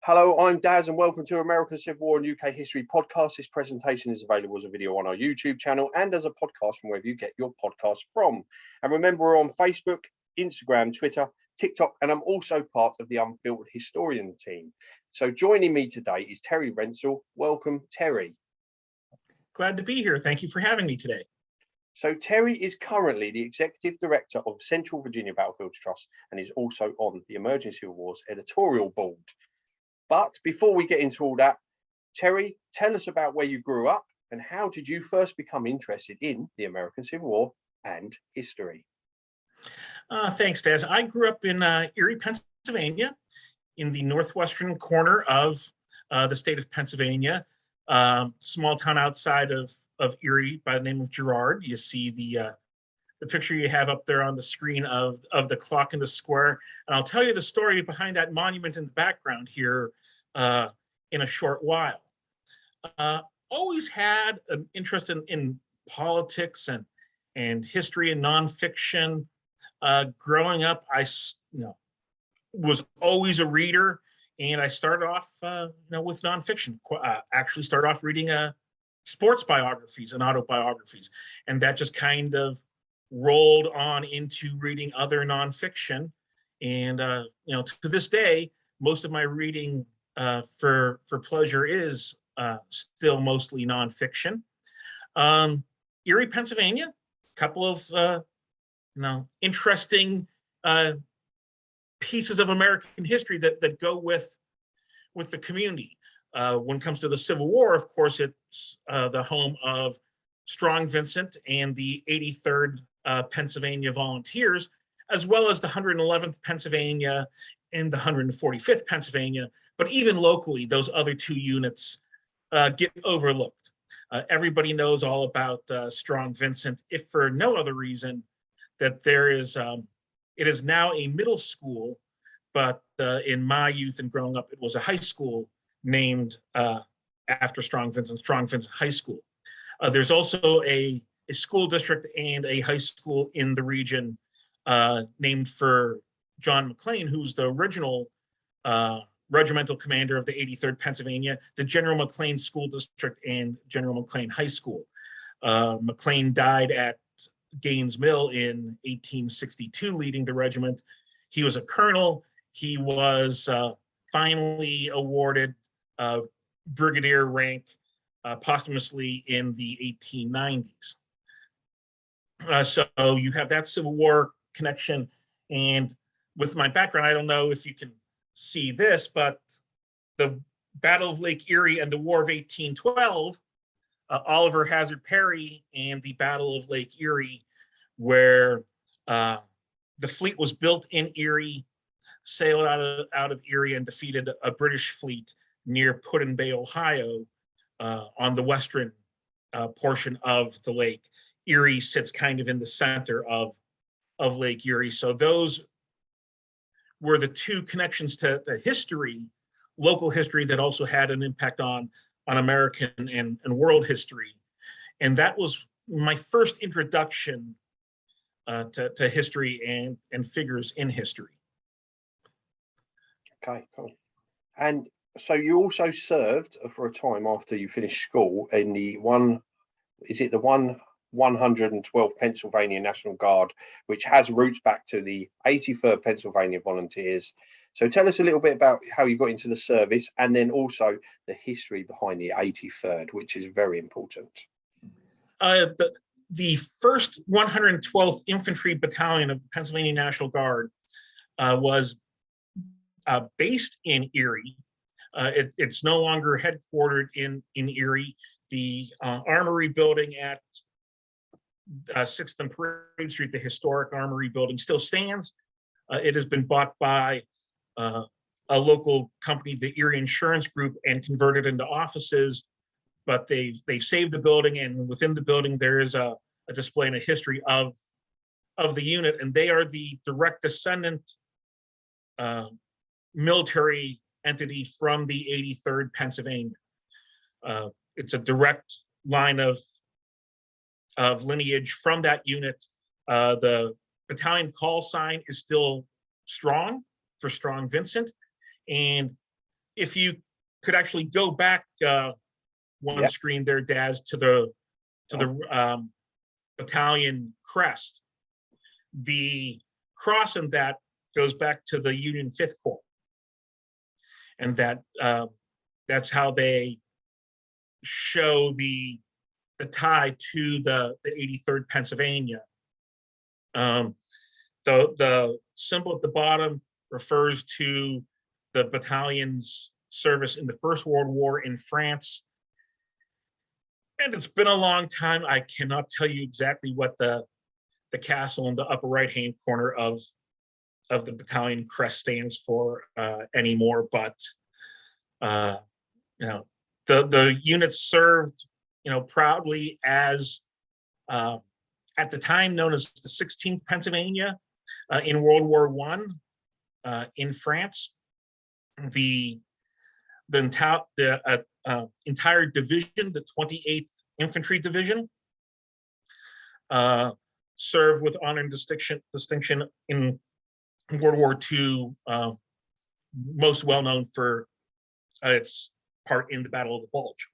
Hello, I'm Daz and welcome to American Civil War and UK History podcast. This presentation is available as a video on our YouTube channel and as a podcast from wherever you get your podcast from. And remember, we're on Facebook, Instagram, Twitter, TikTok, and I'm also part of the Unfiltered Historian team. So joining me today is Terry Rensel. Welcome, Terry. Glad to be here. Thank you for having me today. So Terry is currently the Executive Director of Central Virginia Battlefields Trust and is also on the Emerging Civil Wars editorial board. But before we get into all that, Terry, tell us about where you grew up and how did you first become interested in the American Civil War and history? Thanks, Daz. I grew up in Erie, Pennsylvania, in the northwestern corner of the state of Pennsylvania, small town outside of Erie by the name of Girard. You see the picture you have up there on the screen of the clock in the square. And I'll tell you the story behind that monument in the background here in a short while. Always had an interest in politics and history and nonfiction. Growing up, I was always a reader, and I started off with nonfiction. Actually started off reading sports biographies and autobiographies, and that just kind of rolled on into reading other nonfiction. And to this day, most of my reading for pleasure is still mostly nonfiction. Erie, Pennsylvania, a couple of interesting pieces of American history that go with the community. When it comes to the Civil War, of course, it's the home of Strong Vincent and the 83rd Pennsylvania Volunteers, as well as the 111th Pennsylvania and the 145th Pennsylvania. But even locally, those other two units get overlooked. Everybody knows all about Strong Vincent, if for no other reason that there is, it is now a middle school, but in my youth and growing up, it was a high school named after Strong Vincent High School. There's also a school district and a high school in the region named for John McClain, who's the original regimental commander of the 83rd Pennsylvania, the General McClain School District and General McClain High School. McClain died at Gaines Mill in 1862, leading the regiment. He was a colonel. He was finally awarded brigadier rank posthumously in the 1890s. So you have that Civil War connection. And with my background, I don't know if you can see this, but the Battle of Lake Erie and the War of 1812, Oliver Hazard Perry and the Battle of Lake Erie, where the fleet was built in Erie, sailed out of Erie and defeated a British fleet near Put-in-Bay, Ohio, on the western portion of the lake. Erie sits kind of in the center of Lake Erie. So those were the two connections to history, local history, that also had an impact on American and world history. And that was my first introduction to history and figures in history. Okay, cool. And so you also served for a time after you finished school in the 112th Pennsylvania National Guard, which has roots back to the 83rd Pennsylvania Volunteers. So tell us a little bit about how you got into the service and then also the history behind the 83rd, which is very important. The first 112th Infantry Battalion of the Pennsylvania National Guard was based in Erie. It's no longer headquartered in Erie. The Armory building at 6th and Parade Street, the historic Armory building, still stands. It has been bought by a local company, the Erie Insurance Group, and converted into offices. But they've saved the building, and within the building there is a display and a history of the unit, and they are the direct descendant military entity from the 83rd Pennsylvania. It's a direct line of lineage from that unit. The battalion call sign is still strong for Strong Vincent, and if you could actually go back one Yep. screen there, Daz, to the battalion crest, the cross in that goes back to the Union 5th Corps, and that's how they show the tie to the 83rd Pennsylvania. The symbol at the bottom refers to the battalion's service in the First World War in France. And it's been a long time. I cannot tell you exactly what the castle in the upper right-hand corner of the battalion crest stands for anymore, but the unit served, proudly as at the time known as the 16th Pennsylvania in World War I in France. The entire division, the 28th Infantry Division, served with honor and distinction in World War II, most well known for its part in the Battle of the Bulge.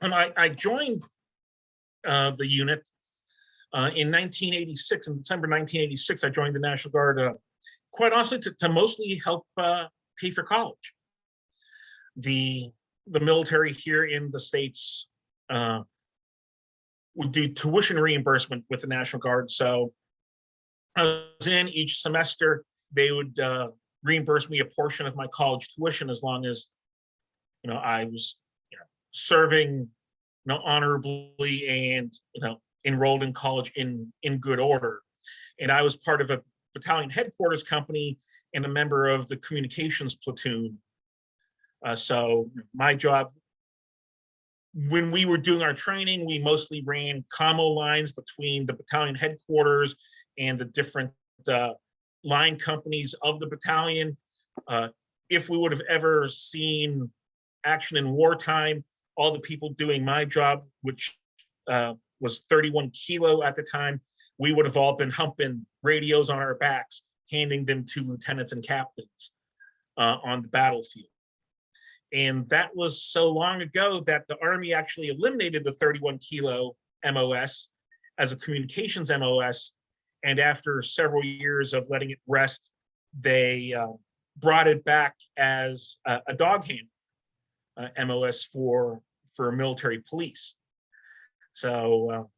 And I joined the unit in 1986, in December 1986. I joined the National Guard, quite honestly, to mostly help pay for college. The military here in the States would do tuition reimbursement with the National Guard. So I was in each semester, they would reimburse me a portion of my college tuition as long as, I was serving, honorably and, enrolled in college in good order. And I was part of a battalion headquarters company and a member of the communications platoon. So my job, when we were doing our training, we mostly ran commo lines between the battalion headquarters and the different line companies of the battalion. If we would have ever seen action in wartime, all the people doing my job, which was 31 kilo at the time, we would have all been humping radios on our backs, handing them to lieutenants and captains on the battlefield. And that was so long ago that the Army actually eliminated the 31 kilo MOS as a communications MOS. And after several years of letting it rest, they brought it back as a dog hand MOS for military police. So,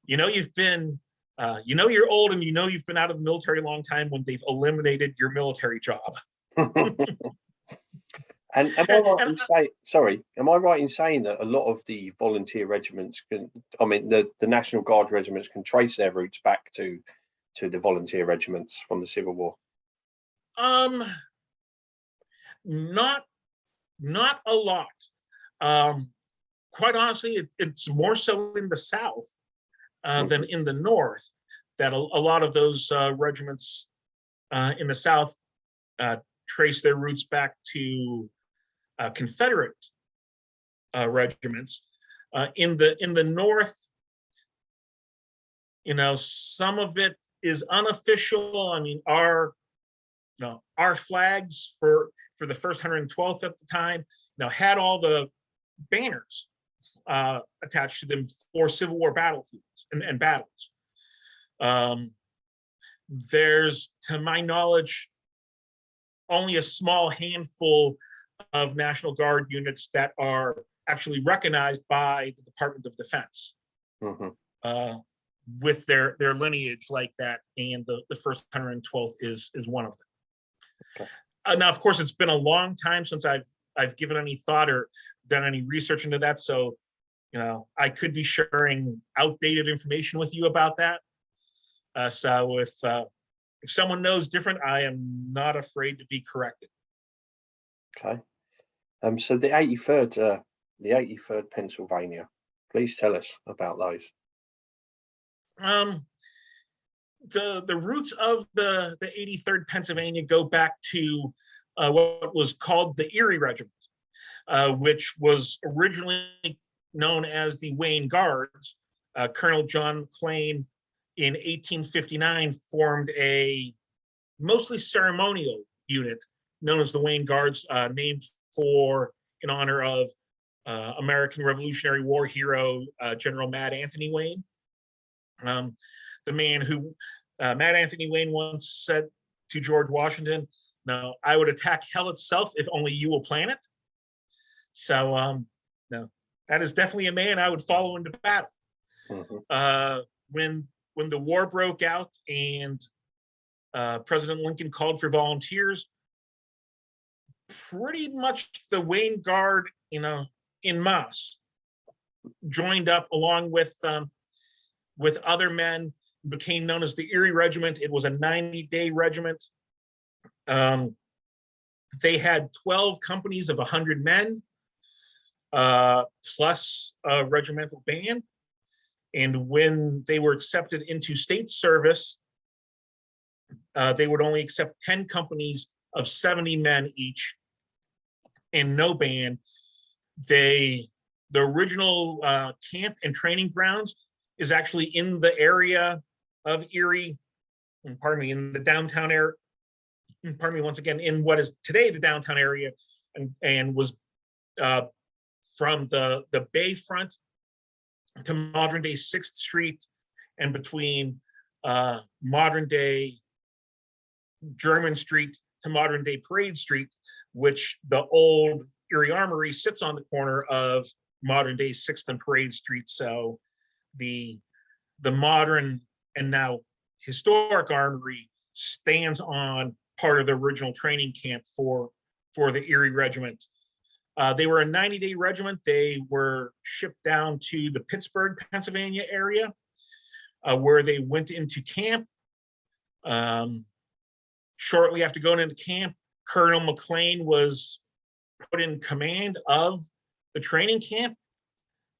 you've been, you're old and you've been out of the military a long time when they've eliminated your military job. And am I right in saying that a lot of the volunteer regiments the National Guard regiments can trace their roots back to the volunteer regiments from the Civil War? Not a lot. Quite honestly, it's more so in the South than in the North that a lot of those regiments in the South trace their roots back to Confederate regiments. In the North, some of it is unofficial. I mean, our flags for the first 112th at the time, had all the banners attached to them for Civil War battlefields and battles. There's, to my knowledge, only a small handful of National Guard units that are actually recognized by the Department of Defense with their lineage like that, and the first 112th is one of them. Okay. Now, of course, it's been a long time since I've given any thought or done any research into that, so I could be sharing outdated information with you about that. So if someone knows different, I am not afraid to be corrected. Okay. So the 83rd Pennsylvania, please tell us about those. The roots of the 83rd Pennsylvania go back to what was called the Erie Regiment, which was originally known as the Wayne Guards. Colonel John McLean in 1859 formed a mostly ceremonial unit known as the Wayne Guards, named in honor of American Revolutionary War hero General Mad Anthony Wayne. The man who Mad Anthony Wayne once said to George Washington, "No, I would attack hell itself if only you will plan it." So, no, that is definitely a man I would follow into battle. Mhm. When the war broke out and President Lincoln called for volunteers, pretty much the Wayne Guard, in masse, joined up along with other men, became known as the Erie Regiment. It was a 90-day regiment. They had 12 companies of 100 men, plus a regimental band. And when they were accepted into state service, they would only accept 10 companies of 70 men each and no band. The original camp and training grounds is actually in the area of Erie, in the downtown area, once again, in what is today the downtown area, and was from the bayfront to modern day 6th Street and between modern day German Street to modern day Parade Street, which the old Erie Armory sits on the corner of modern day 6th and Parade Street. So the modern and now historic armory stands on part of the original training camp for the Erie Regiment. They were a 90-day regiment. They were shipped down to the Pittsburgh, Pennsylvania area, where they went into camp. Shortly after going into camp, Colonel McLean was put in command of the training camp.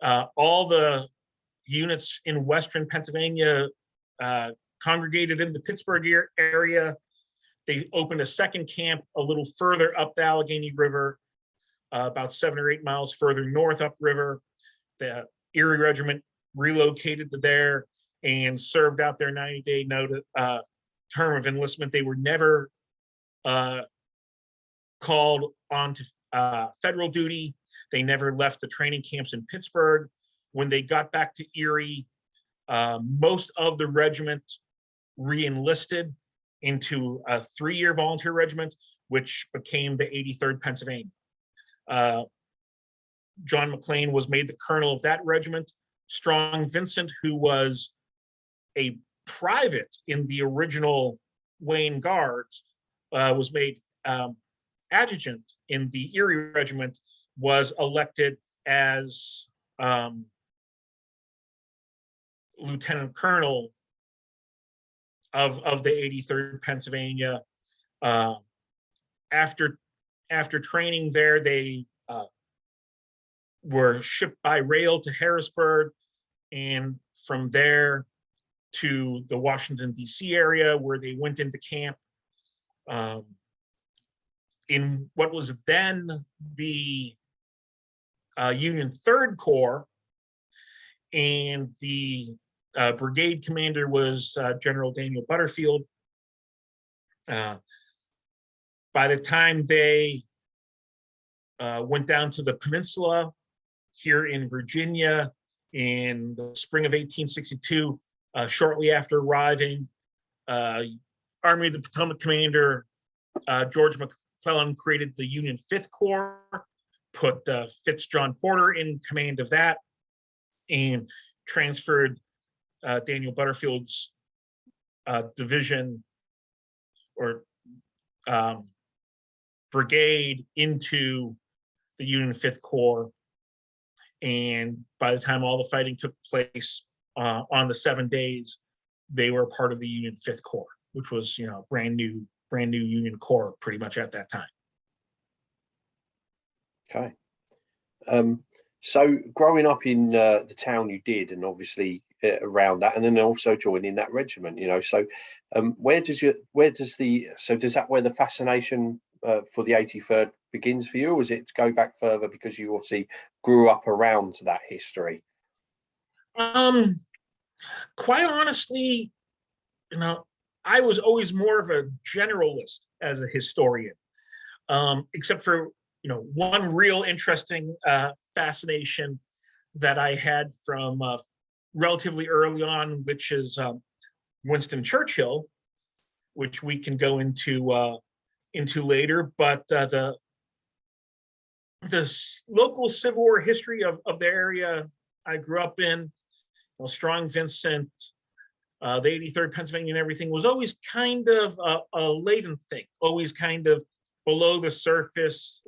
All the units in Western Pennsylvania congregated in the Pittsburgh area. They opened a second camp a little further up the Allegheny River, about 7 or 8 miles further north upriver. The Erie Regiment relocated to there and served out their 90-day term of enlistment. They were never called on to federal duty. They never left the training camps in Pittsburgh. When they got back to Erie, most of the regiment re-enlisted into a 3-year volunteer regiment, which became the 83rd Pennsylvania. John McLean was made the colonel of that regiment. Strong Vincent, who was a private in the original Wayne Guards, was made adjutant in the Erie Regiment, was elected as lieutenant colonel of the 83rd Pennsylvania. After training there, they were shipped by rail to Harrisburg, and from there to the Washington, D.C. area, where they went into camp in what was then the Union 3rd Corps, and the brigade commander was General Daniel Butterfield. By the time they went down to the peninsula here in Virginia in the spring of 1862, shortly after arriving, Army of the Potomac commander George McClellan created the Union 5th Corps, put Fitz John Porter in command of that, and transferred Daniel Butterfield's division or brigade into the Union 5th Corps. And by the time all the fighting took place on the 7 days, they were a part of the Union 5th Corps, which was, brand new Union Corps pretty much at that time. Okay. So growing up in the town you did, and obviously around that, and then also joining that regiment, so where does that where the fascination for the 83rd begins for you, or is it to go back further because you obviously grew up around that history? Quite honestly, I was always more of a generalist as a historian, except for one real interesting fascination that I had from relatively early on, which is Winston Churchill, which we can go into later. But the local Civil War history of the area I grew up in, Strong Vincent, the 83rd Pennsylvania and everything, was always kind of a latent thing, always kind of below the surface.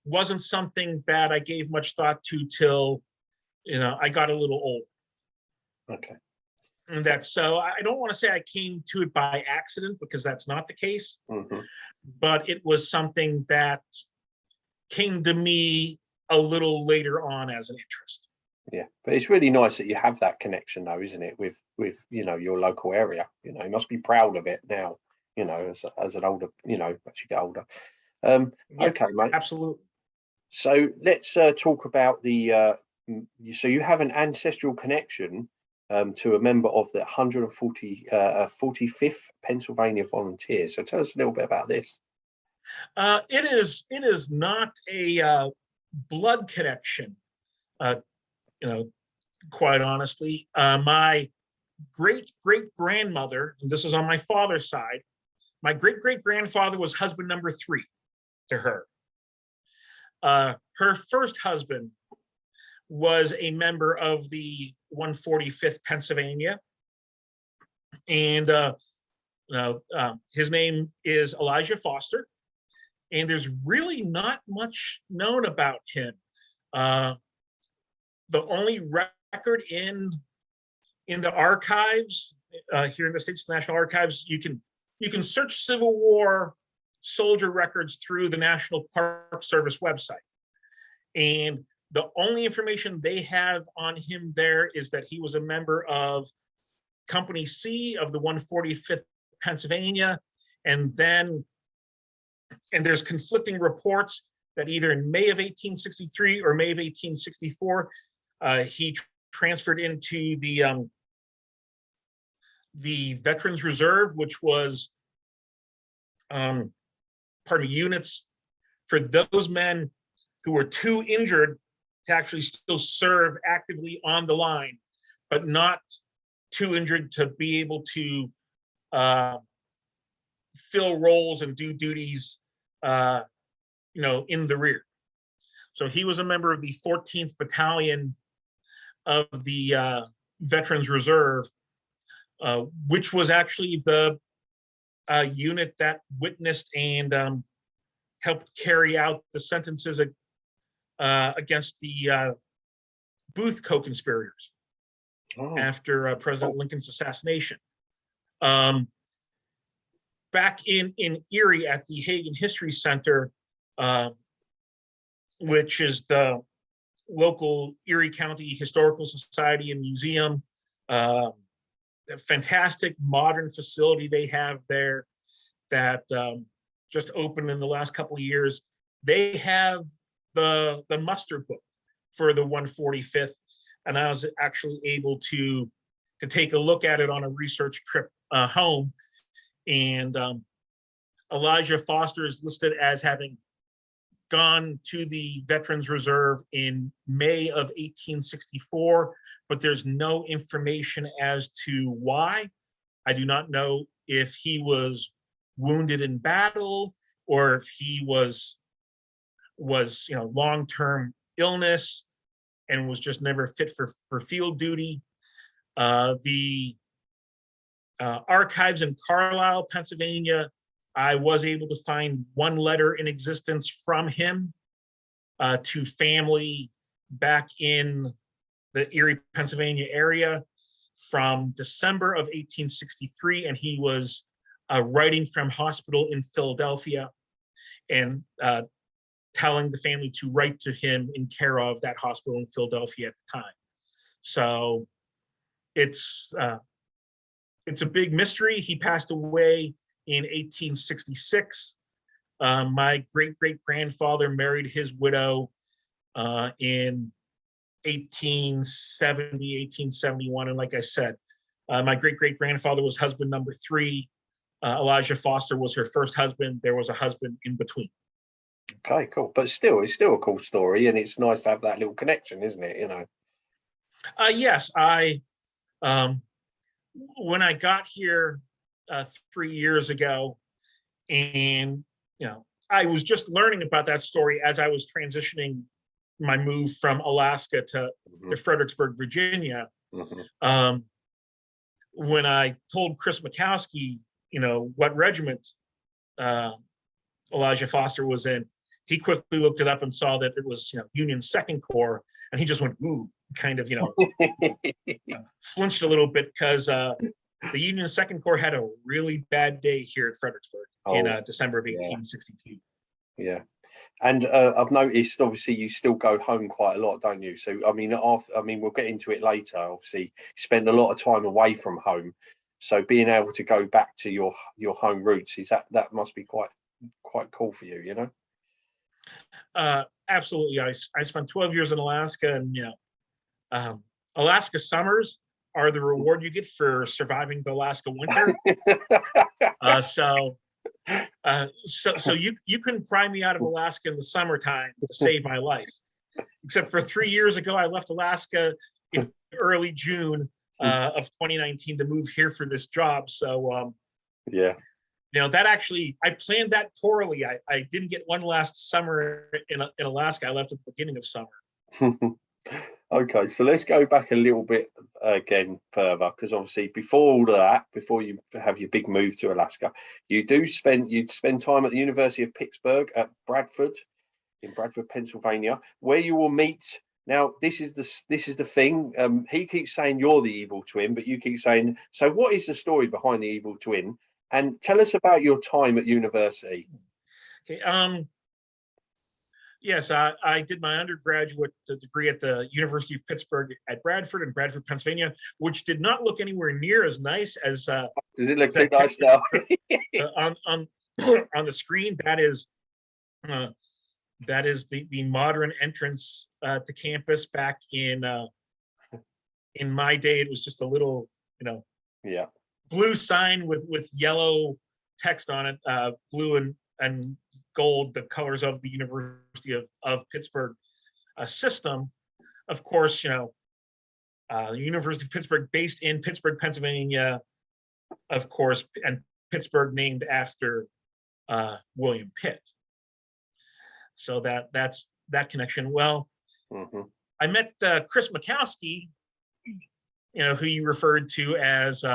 Wasn't something that I gave much thought to till I got a little old. Okay. And that's so I don't want to say I came to it by accident, because that's not the case. But it was something that came to me a little later on as an interest. Yeah, but it's really nice that you have that connection, though, isn't it, with your local area? You must be proud of it now, as an older, as you get older. Okay, mate. Absolutely. So let's talk about the so you have an ancestral connection to a member of the 145th Pennsylvania Volunteers. So tell us a little bit about this. It is not a blood connection, quite honestly. My great-great-grandmother, and this is on my father's side, my great-great-grandfather was husband number 3 to her. Her first husband was a member of the 145th Pennsylvania, and his name is Elijah Foster, and there's really not much known about him. The only record in the archives here in the States National Archives, you can search Civil War soldier records through the National Park Service website, and the only information they have on him there is that he was a member of Company C of the 145th Pennsylvania, and there's conflicting reports that either in May of 1863 or May of 1864 he transferred into the Veterans Reserve, which was units for those men who were too injured to actually still serve actively on the line, but not too injured to be able to fill roles and do duties, in the rear. So he was a member of the 14th Battalion of the Veterans Reserve, which was actually the unit that witnessed and helped carry out the sentences against the Booth co-conspirators after President Lincoln's assassination. Back in Erie at the Hagen History Center, which is the local Erie County Historical Society and Museum, a fantastic modern facility they have there that just opened in the last couple of years. They have the muster book for the 145th, and I was actually able to take a look at it on a research trip home. And Elijah Foster is listed as having gone to the Veterans Reserve in May of 1864, but there's no information as to why. I do not know if he was wounded in battle or if he was long-term illness and was just never fit for field duty. The archives in Carlisle, Pennsylvania, I was able to find one letter in existence from him to family back in the Erie, Pennsylvania area from December of 1863, and he was writing from hospital in Philadelphia and telling the family to write to him in care of that hospital in Philadelphia at the time. So it's a big mystery. He passed away in 1866. My great-great-grandfather married his widow in 1870, 1871. And like I said, My great-great-grandfather was husband number 3. Elijah Foster was her first husband. There was a husband in between. Okay, cool. But still, it's still a cool story, and it's nice to have that little connection, isn't it? You know. Yes, when I got here 3 years ago, and I was just learning about that story as I was transitioning my move from Alaska to Fredericksburg, Virginia. When I told Chris Mikowski, what regiment Elijah Foster was in, he quickly looked it up and saw that it was Union Second Corps, and he just went ooh, kind of flinched a little bit, because the Union Second Corps had a really bad day here at Fredericksburg in December of 1862. Yeah. And I've noticed, obviously, you still go home quite a lot, don't you? So, I mean, we'll get into it later. Obviously, you spend a lot of time away from home. So, being able to go back to your home roots, that must be quite cool for you, Absolutely. I spent 12 years in Alaska, and Alaska summers are the reward you get for surviving the Alaska winter. So you couldn't pry me out of Alaska in the summertime to save my life. Except for 3 years ago, I left Alaska in early June of 2019 to move here for this job. So that actually, I planned that poorly. I didn't get one last summer in Alaska. I left at the beginning of summer. Okay, so let's go back a little bit again further, because obviously before all of that, before you have your big move to Alaska, you'd spend time at the University of Pittsburgh at in Bradford, Pennsylvania, where you will meet. Now, this is the thing. He keeps saying you're the evil twin, but you keep saying, so what is the story behind the evil twin? And tell us about your time at university. Okay. Yes, I did my undergraduate degree at the University of Pittsburgh at Bradford in Bradford, Pennsylvania, which did not look anywhere near as nice as. Does it look too nice now? on the screen, that is the modern entrance to campus. Back in my day, it was just a little blue sign with yellow text on it, blue and gold, the colors of the University of Pittsburgh system. Of course, University of Pittsburgh, based in Pittsburgh, Pennsylvania, of course, and Pittsburgh named after William Pitt. So that's that connection. Well, I met Chris Mikowski, who you referred to as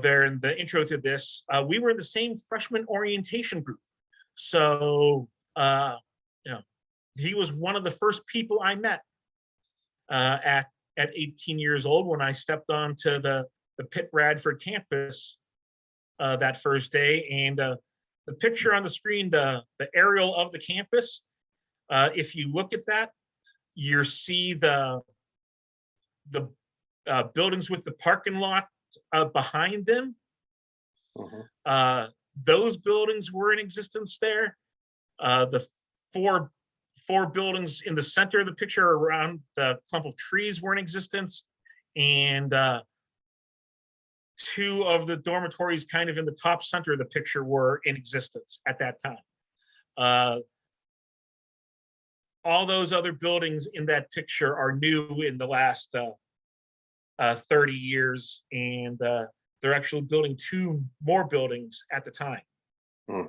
there in the intro to this. We were in the same freshman orientation group. So, he was one of the first people I met at 18 years old when I stepped onto the Pitt Bradford campus that first day. And the picture on the screen, the aerial of the campus, if you look at that, you see the buildings with the parking lot behind them. Those buildings were in existence there. The four buildings in the center of the picture around the clump of trees were in existence, and 2 of the dormitories kind of in the top center of the picture were in existence at that time. All those other buildings in that picture are new in the last 30 years, and they're actually building 2 more buildings at the time.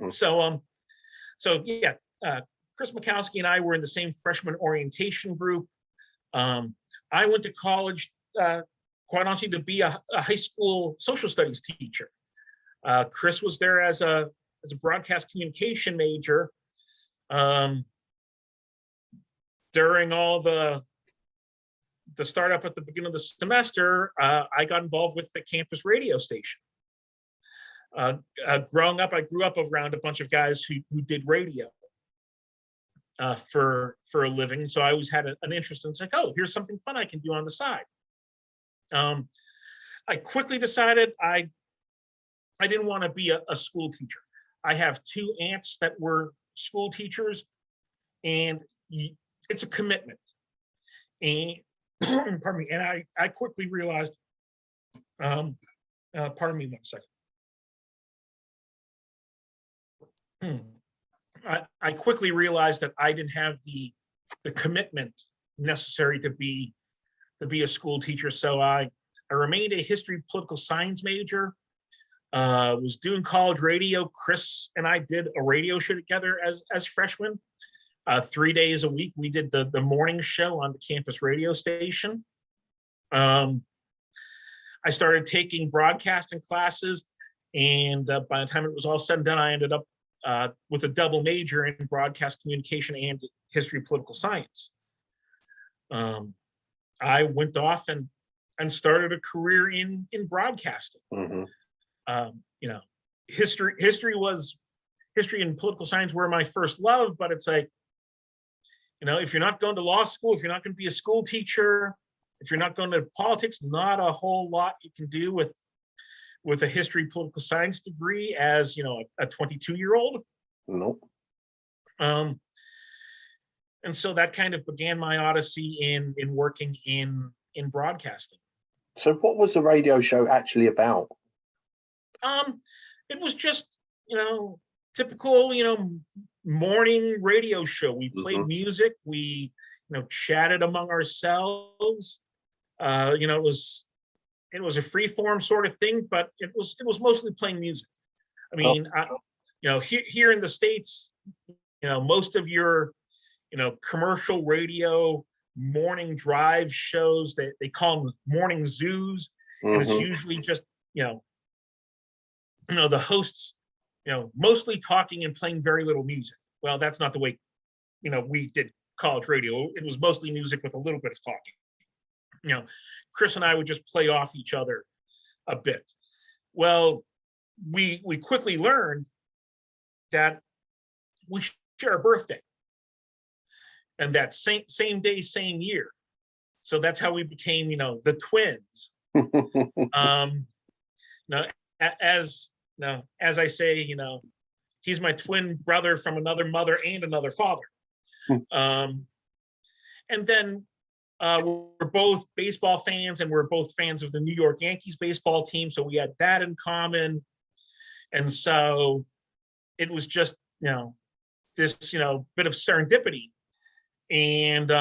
So Chris Mikowski and I were in the same freshman orientation group. I went to college, quite honestly, to be a high school social studies teacher. Chris was there as a broadcast communication major. During all the startup at the beginning of the semester, I got involved with the campus radio station. Growing up, I grew up around a bunch of guys who did radio for a living. So I always had an interest in, it's like, oh, here's something fun I can do on the side. I quickly decided I didn't want to be a school teacher. I have 2 aunts that were school teachers, and it's a commitment. And pardon me, and I quickly realized, pardon me 1 second. I quickly realized that I didn't have the commitment necessary to be a school teacher. So I remained a history political science major. Was doing college radio. Chris and I did a radio show together as freshmen. 3 days a week, we did the morning show on the campus radio station. I started taking broadcasting classes, and by the time it was all said and done, I ended up with a double major in broadcast communication and history political science. I went off and started a career in broadcasting. Mm-hmm. History and political science were my first love, but it's like, if you're not going to law school, if you're not going to be a school teacher, if you're not going to politics, not a whole lot you can do with a history political science degree as, a 22-year-old. Nope. And so that kind of began my odyssey in working in broadcasting. So what was the radio show actually about? It was just, typical, morning radio show. We played Mm-hmm. music. We, chatted among ourselves. It was a free form sort of thing, but it was mostly playing music. I mean, here in the States, most of your, commercial radio morning drive shows that they call them morning zoos, and it's Mm-hmm. usually just, the hosts, mostly talking and playing very little music. Well, that's not the way, we did college radio. It was mostly music with a little bit of talking. Chris and I would just play off each other a bit. Well, we quickly learned that we share a birthday, and that same day, same year. So that's how we became, the twins. As I say, he's my twin brother from another mother and another father. And then we're both baseball fans, and we're both fans of the New York Yankees baseball team. So we had that in common. And so it was just, this, bit of serendipity. And,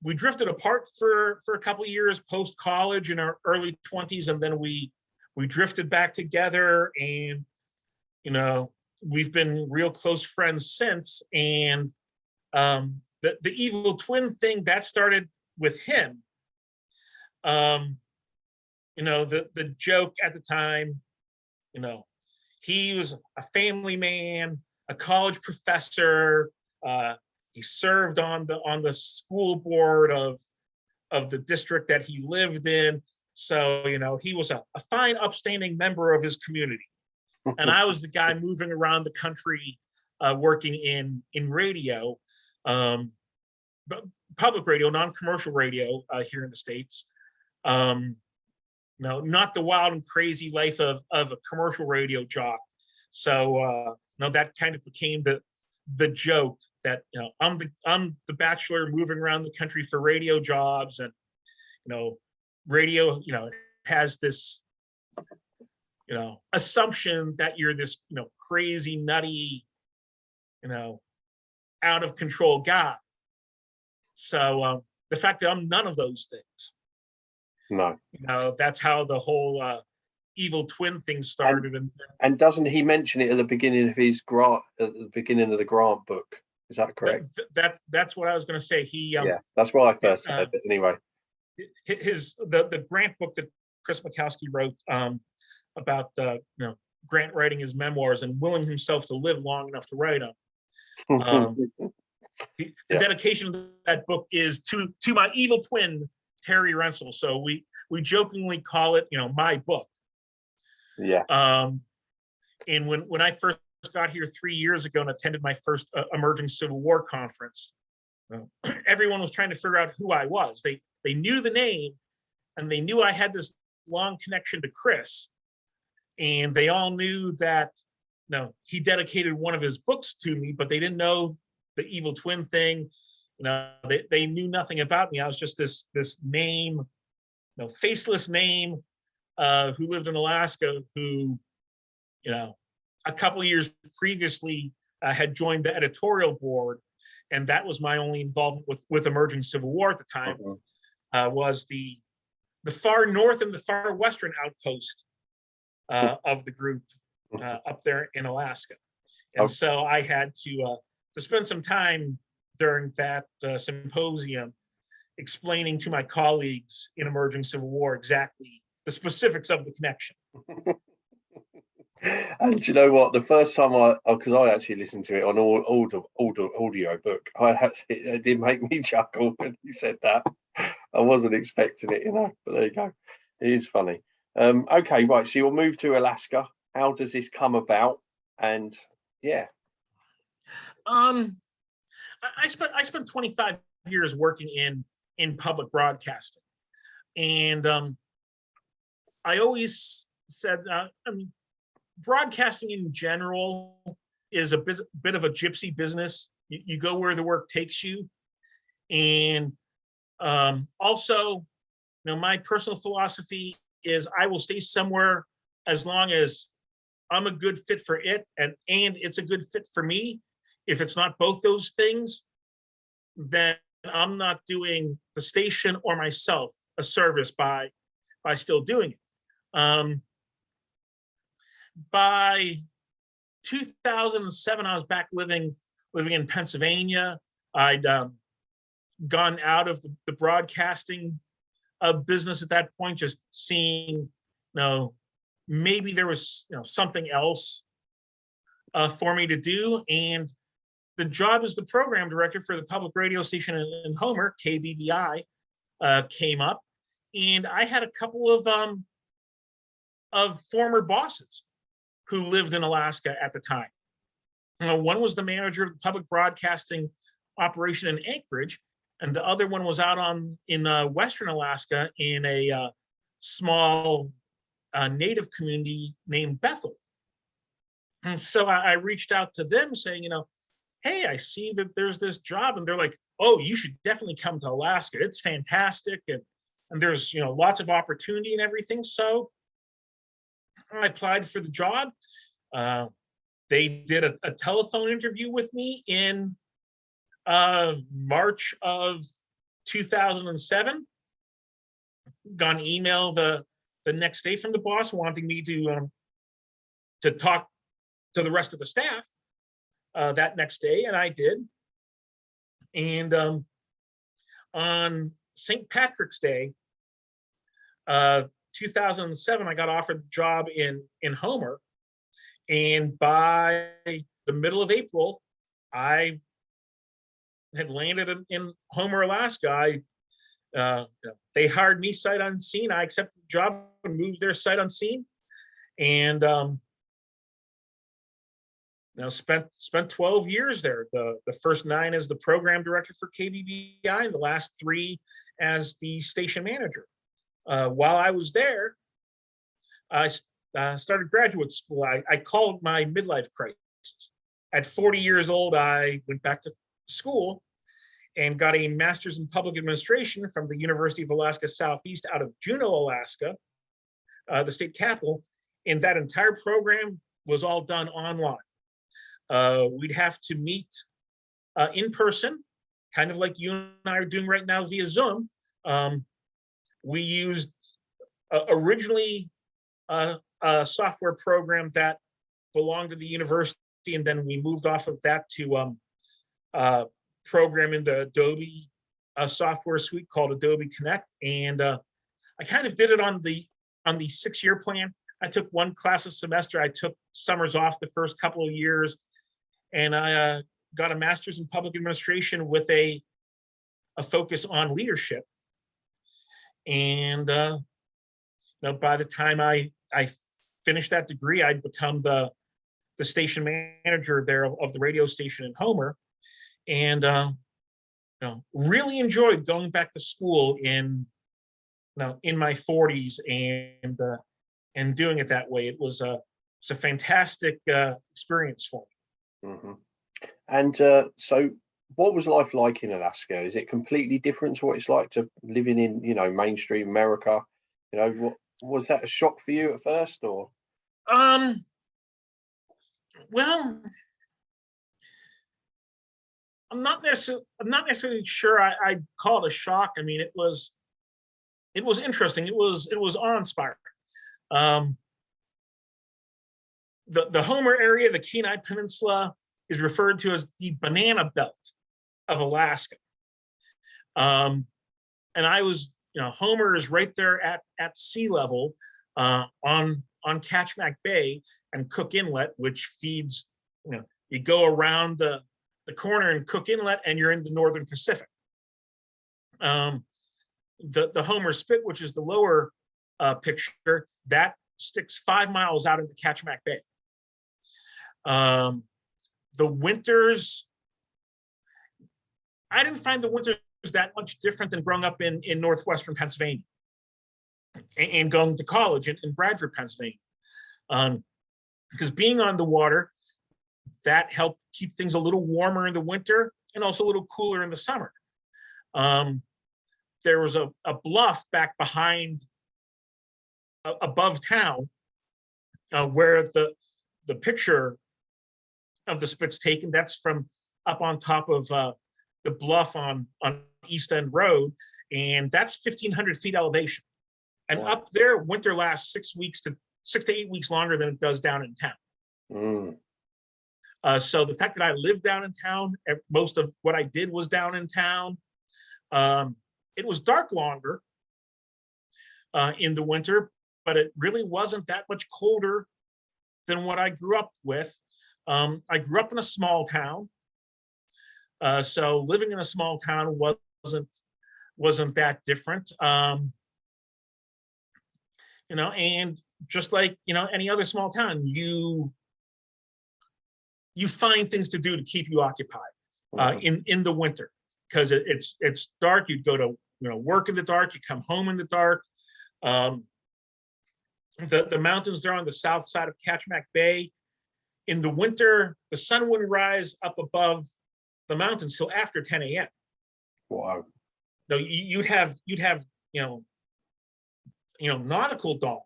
we drifted apart for a couple of years post college in our early 20s, and then we drifted back together, and we've been real close friends since. And the evil twin thing that started with him. The joke at the time, he was a family man, a college professor. He served on the school board of the district that he lived in. So, he was a fine, upstanding member of his community. And I was the guy moving around the country, working in radio, public radio, non-commercial radio here in the States. Not the wild and crazy life of a commercial radio jock. So, that kind of became the joke that, I'm the bachelor moving around the country for radio jobs, and, radio, has this, assumption that you're this, crazy, nutty, out of control guy. So the fact that I'm none of those things. No. That's how the whole evil twin thing started. And doesn't he mention it at the beginning of his grant, at the beginning of the grant book? Is that correct? That's what I was going to say. He yeah, that's what I first heard. But anyway, the grant book that Chris Makowski wrote about Grant writing his memoirs and willing himself to live long enough to write them. The dedication of that book is to my evil twin, Terry Rensel. So we jokingly call it, my book. Yeah. And when I first got here 3 years ago and attended my first emerging Civil War conference, everyone was trying to figure out who I was. They knew the name, and they knew I had this long connection to Chris, and they all knew that he dedicated one of his books to me, but they didn't know the evil twin thing. they knew nothing about me. I was just this name, faceless name, who lived in Alaska, who, a couple of years previously had joined the editorial board, and that was my only involvement with emerging Civil War at the time. Was the far north and the far western outpost of the group up there in Alaska, and so I had to spend some time during that symposium explaining to my colleagues in emerging Civil War exactly the specifics of the connection. And you know what? The first time because I actually listened to it on audio book, it did make me chuckle when you said that. I wasn't expecting it, but there you go. It is funny. Okay, right. So you'll move to Alaska. How does this come about? And yeah. I spent 25 years working in public broadcasting, and I always said, broadcasting in general is a bit of a gypsy business. You go where the work takes you, and also, my personal philosophy is I will stay somewhere as long as I'm a good fit for it, and it's a good fit for me. If it's not both those things, then I'm not doing the station or myself a service by still doing it. By 2007, I was back living in Pennsylvania. I'd gone out of the broadcasting business at that point, just seeing, maybe there was something else for me to do. And the job as the program director for the public radio station in Homer, KBBI, came up, and I had a couple of former bosses who lived in Alaska at the time. One was the manager of the public broadcasting operation in Anchorage, and the other one was out in Western Alaska in a small native community named Bethel. And so I reached out to them saying, hey, I see that there's this job, and they're like, oh, you should definitely come to Alaska. It's fantastic, and there's lots of opportunity and everything. So I applied for the job. They did a telephone interview with me in March of 2007. Got an email the next day from the boss wanting me to talk to the rest of the staff that next day, and I did. And on St. Patrick's Day, 2007, I got offered the job in Homer, and by the middle of April, I had landed in Homer, Alaska. They hired me sight unseen. I accepted the job and moved there sight unseen, and spent 12 years there. The first 9 as the program director for KBBI, and the last 3 as the station manager. While I was there, I started graduate school. I called my midlife crisis. At 40 years old, I went back to school and got a master's in public administration from the University of Alaska Southeast out of Juneau, Alaska, the state capital. And that entire program was all done online. We'd have to meet in person, kind of like you and I are doing right now via Zoom. We used originally a software program that belonged to the university, and then we moved off of that to program in the Adobe software suite called Adobe Connect. And I kind of did it on the 6-year plan. I took 1 class a semester. I took summers off the first couple of years, and I got a master's in public administration with a focus on leadership. And by the time I finished that degree, I'd become the station manager there of the radio station in Homer, and really enjoyed going back to school in my 40s and doing it that way. It was a fantastic experience for me. Mm-hmm. And so what was life like in Alaska? Is it completely different to what it's like to living in, mainstream America? What was that a shock for you at first, or? Well, I'm not necessarily sure I'd call it a shock. I mean, it was interesting. It was awe-inspiring. The Homer area, the Kenai Peninsula, is referred to as the banana belt of Alaska. And I was, Homer is right there at sea level on Ketchimak Bay and Cook Inlet, which feeds, you go around the corner in Cook Inlet and you're in the Northern Pacific. The Homer Spit, which is the lower picture, that sticks 5 miles out into Ketchimak Bay. The winters, I didn't find the winters that much different than growing up in northwestern Pennsylvania and going to college in Bradford, Pennsylvania. Because being on the water, that helped keep things a little warmer in the winter and also a little cooler in the summer. There was a bluff back behind, above town, where the picture of the Spit's taken. That's from up on top of the bluff on East End Road, and that's 1,500 feet elevation. And Wow. up there, winter lasts 6 to 8 weeks longer than it does down in town. So the fact that I lived down in town, most of what I did was down in town. It was dark longer in the winter, but it really wasn't that much colder than what I grew up with. I grew up in a small town, so living in a small town wasn't that different. And just like any other small town, you find things to do to keep you occupied in the winter, because it's dark. You'd go to work in the dark. You come home in the dark. The mountains there on the south side of Ketchimak Bay. In the winter, the sun wouldn't rise up above the mountains till after 10 a.m. Wow. No, you'd have nautical dawn.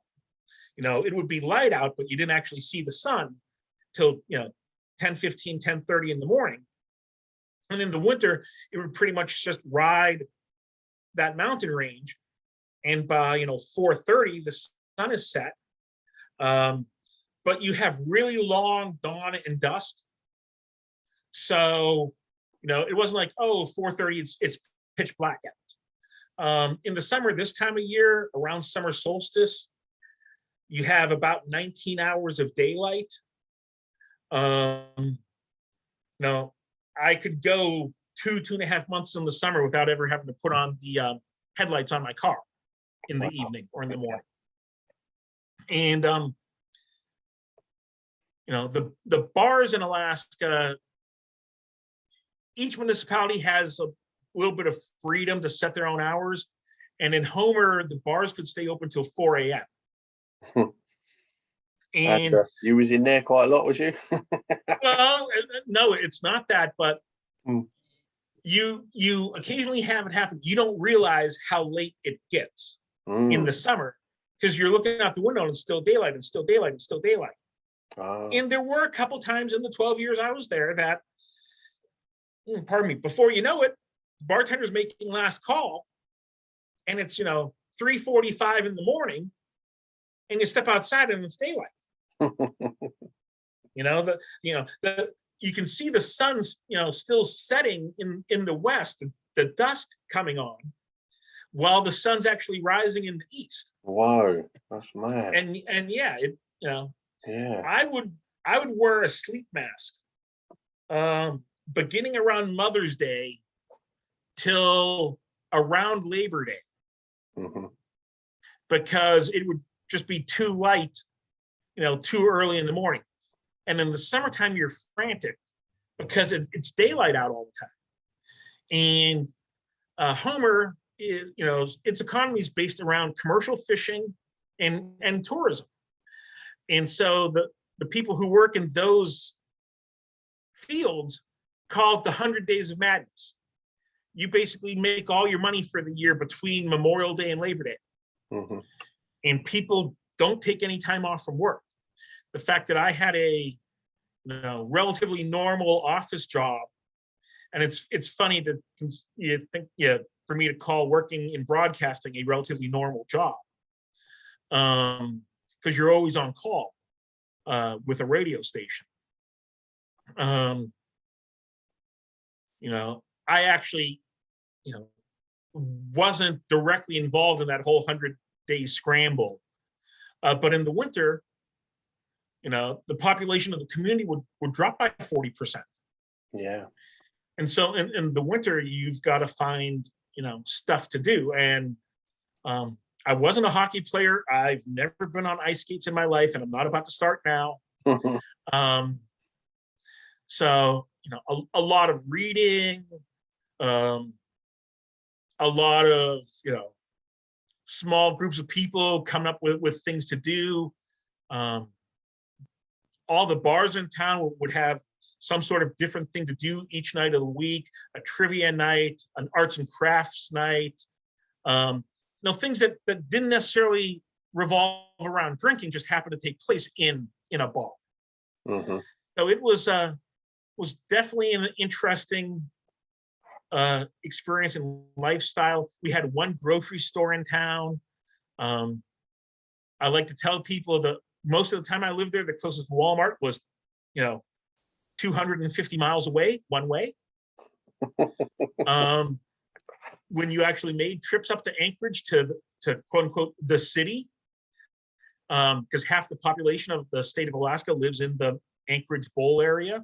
It would be light out, but you didn't actually see the sun till 10:15, 10:30 in the morning. And in the winter, it would pretty much just ride that mountain range, and by 4:30 the sun is set. But you have really long dawn and dusk. So, it wasn't like, 4:30, it's pitch black out. In the summer, this time of year, around summer solstice, you have about 19 hours of daylight. I could go 2.5 months in the summer without ever having to put on the headlights on my car in the evening or in the morning. And the bars in Alaska, each municipality has a little bit of freedom to set their own hours. And in Homer, the bars could stay open till 4 a.m. And you was in there quite a lot, was you? Well, no, it's not that, but you occasionally have it happen. You don't realize how late it gets in the summer, because you're looking out the window and it's still daylight and still daylight and still daylight. And there were a couple times in the 12 years I was there that, pardon me, before you know it, the bartender's making last call, and it's 3:45 in the morning, and you step outside and it's daylight. You can see the sun still setting in the west, the dusk coming on, while the sun's actually rising in the east. Whoa, that's mad. And yeah, yeah. I would wear a sleep mask beginning around Mother's Day till around Labor Day, because it would just be too light, too early in the morning. And in the summertime, you're frantic because it's daylight out all the time. And Homer, its economy is based around commercial fishing and tourism. And so the people who work in those fields call it the 100 Days of Madness. You basically make all your money for the year between Memorial Day and Labor Day. Mm-hmm. And people don't take any time off from work. The fact that I had a relatively normal office job, and it's funny that you think, for me to call working in broadcasting a relatively normal job, because you're always on call with a radio station. I actually, wasn't directly involved in that whole 100-day scramble. But in the winter, the population of the community would drop by 40%. Yeah. And so in the winter, you've got to find, stuff to do. And I wasn't a hockey player. I've never been on ice skates in my life, and I'm not about to start now. So, a lot of reading, a lot of, small groups of people coming up with things to do. All the bars in town would have some sort of different thing to do each night of the week, a trivia night, an arts and crafts night, things that didn't necessarily revolve around drinking, just happened to take place in a bar. Mm-hmm. So it was definitely an interesting experience and lifestyle. We had one grocery store in town. I like to tell people that most of the time I lived there, the closest Walmart was, 250 miles away, one way. When you actually made trips up to Anchorage to quote unquote the city, because half the population of the state of Alaska lives in the Anchorage Bowl area.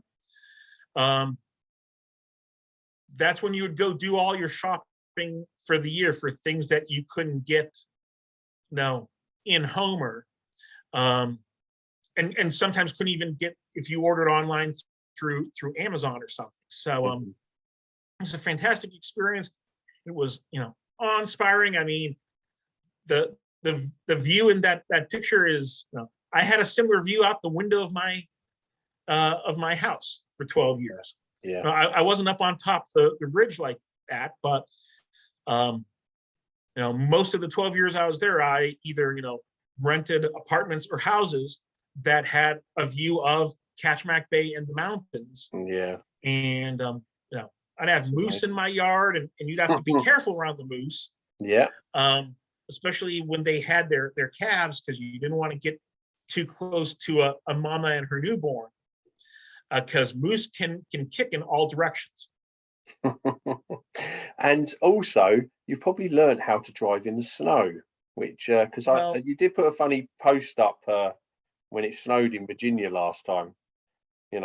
That's when you would go do all your shopping for the year for things that you couldn't get in Homer. And sometimes couldn't even get if you ordered online through Amazon or something. So it was a fantastic experience. It was, awe-inspiring. I mean, the view in that picture is, I had a similar view out the window of my house for 12 years. Yeah. I wasn't up on top the ridge like that, but most of the 12 years I was there, I either rented apartments or houses that had a view of Kachemak Bay and the mountains. Yeah. And I'd have moose in my yard, and you'd have to be careful around the moose. Yeah. Especially when they had their calves, because you didn't want to get too close to a mama and her newborn, because moose can kick in all directions. And also, you probably learned how to drive in the snow, which because you did put a funny post up when it snowed in Virginia last time, and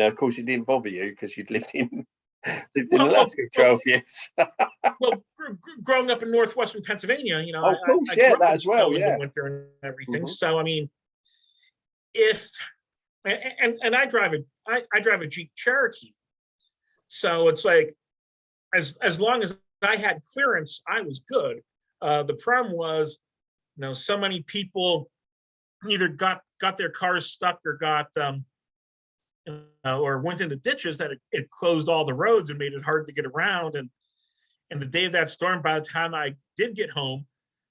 of course it didn't bother you because you'd lived in Alaska for 12 years. Well, growing up in northwestern Pennsylvania, of course, I grew up that in as well, in the winter and everything. Mm-hmm. So I mean, I drive a Jeep Cherokee, so it's like as long as I had clearance, I was good. The problem was, so many people either got their cars stuck or got or went into ditches that it closed all the roads and made it hard to get around. And the day of that storm, by the time I did get home,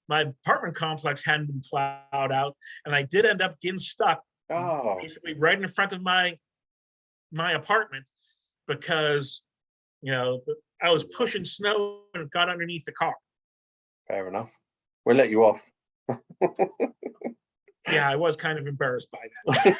my apartment complex hadn't been plowed out, and I did end up getting stuck basically right in front of my apartment because I was pushing snow and it got underneath the car. Fair enough. We'll let you off. Yeah, I was kind of embarrassed by that.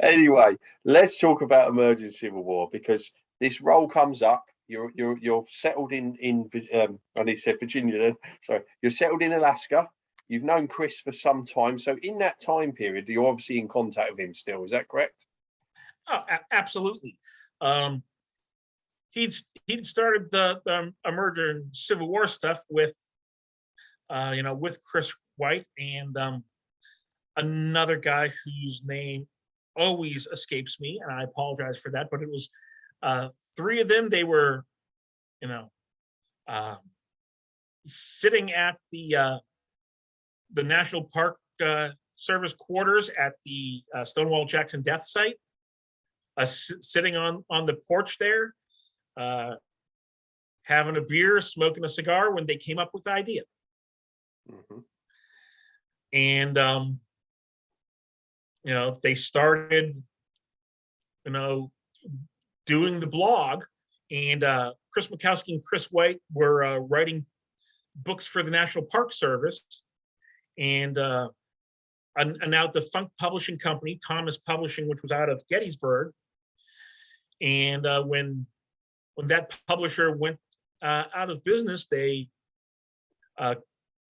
Anyway, let's talk about emerging civil war, because this role comes up. You're settled in I need to say Virginia then. Sorry, you're settled in Alaska. You've known Chris for some time. So in that time period, you're obviously in contact with him still. Is that correct? Oh, absolutely. He'd started the emerging Civil War stuff with Chris White and another guy whose name always escapes me, and I apologize for that, but it was three of them. They were, sitting at the National Park Service quarters at the Stonewall Jackson death site, sitting on the porch there, having a beer, smoking a cigar when they came up with the idea. Mm-hmm. And they started, doing the blog, and Chris Mikowski and Chris White were writing books for the National Park Service, and a now defunct publishing company, Thomas Publishing, which was out of Gettysburg. And when that publisher went out of business,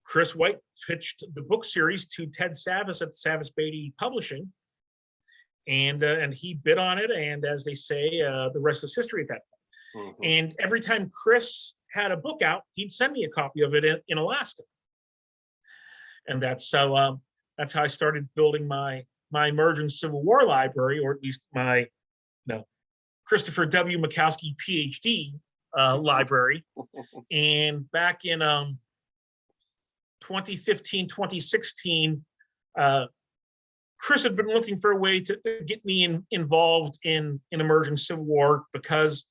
Chris White pitched the book series to Ted Savas at Savas Beatty Publishing, and he bid on it. And as they say, the rest is history at that point. Mm-hmm. And every time Chris had a book out, he'd send me a copy of it in Alaska. And that's how I started building my emerging Civil War library, or at least my Christopher W. Mikowski PhD library. And back in 2015, 2016, Chris had been looking for a way to get me involved in emerging Civil War because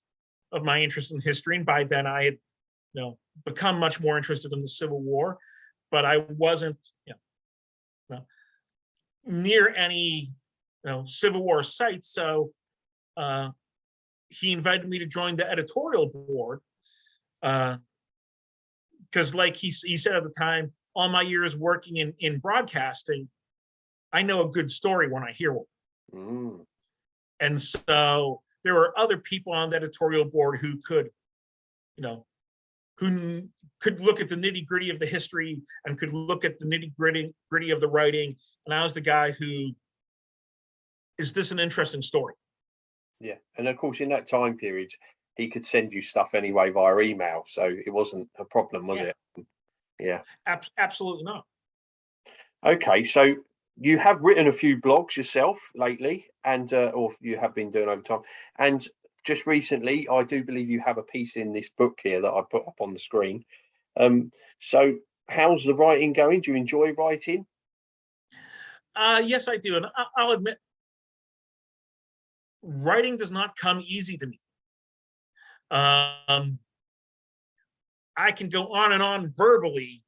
of my interest in history. And by then I had become much more interested in the Civil War, but I wasn't near any Civil War sites. So he invited me to join the editorial board, because like he said at the time, all my years working in broadcasting, I know a good story when I hear one. Mm. And so there were other people on the editorial board who could, who could look at the nitty gritty of the history and could look at the nitty gritty of the writing. And I was the guy who, is this an interesting story? Yeah. And of course, in that time period, he could send you stuff anyway via email. So it wasn't a problem, was it? Yeah. Absolutely not. Okay. So you have written a few blogs yourself lately, and or you have been doing over time. And just recently, I do believe you have a piece in this book here that I put up on the screen. So how's the writing going? Do you enjoy writing? Yes, I do. And I'll admit, writing does not come easy to me. I can go on and on verbally,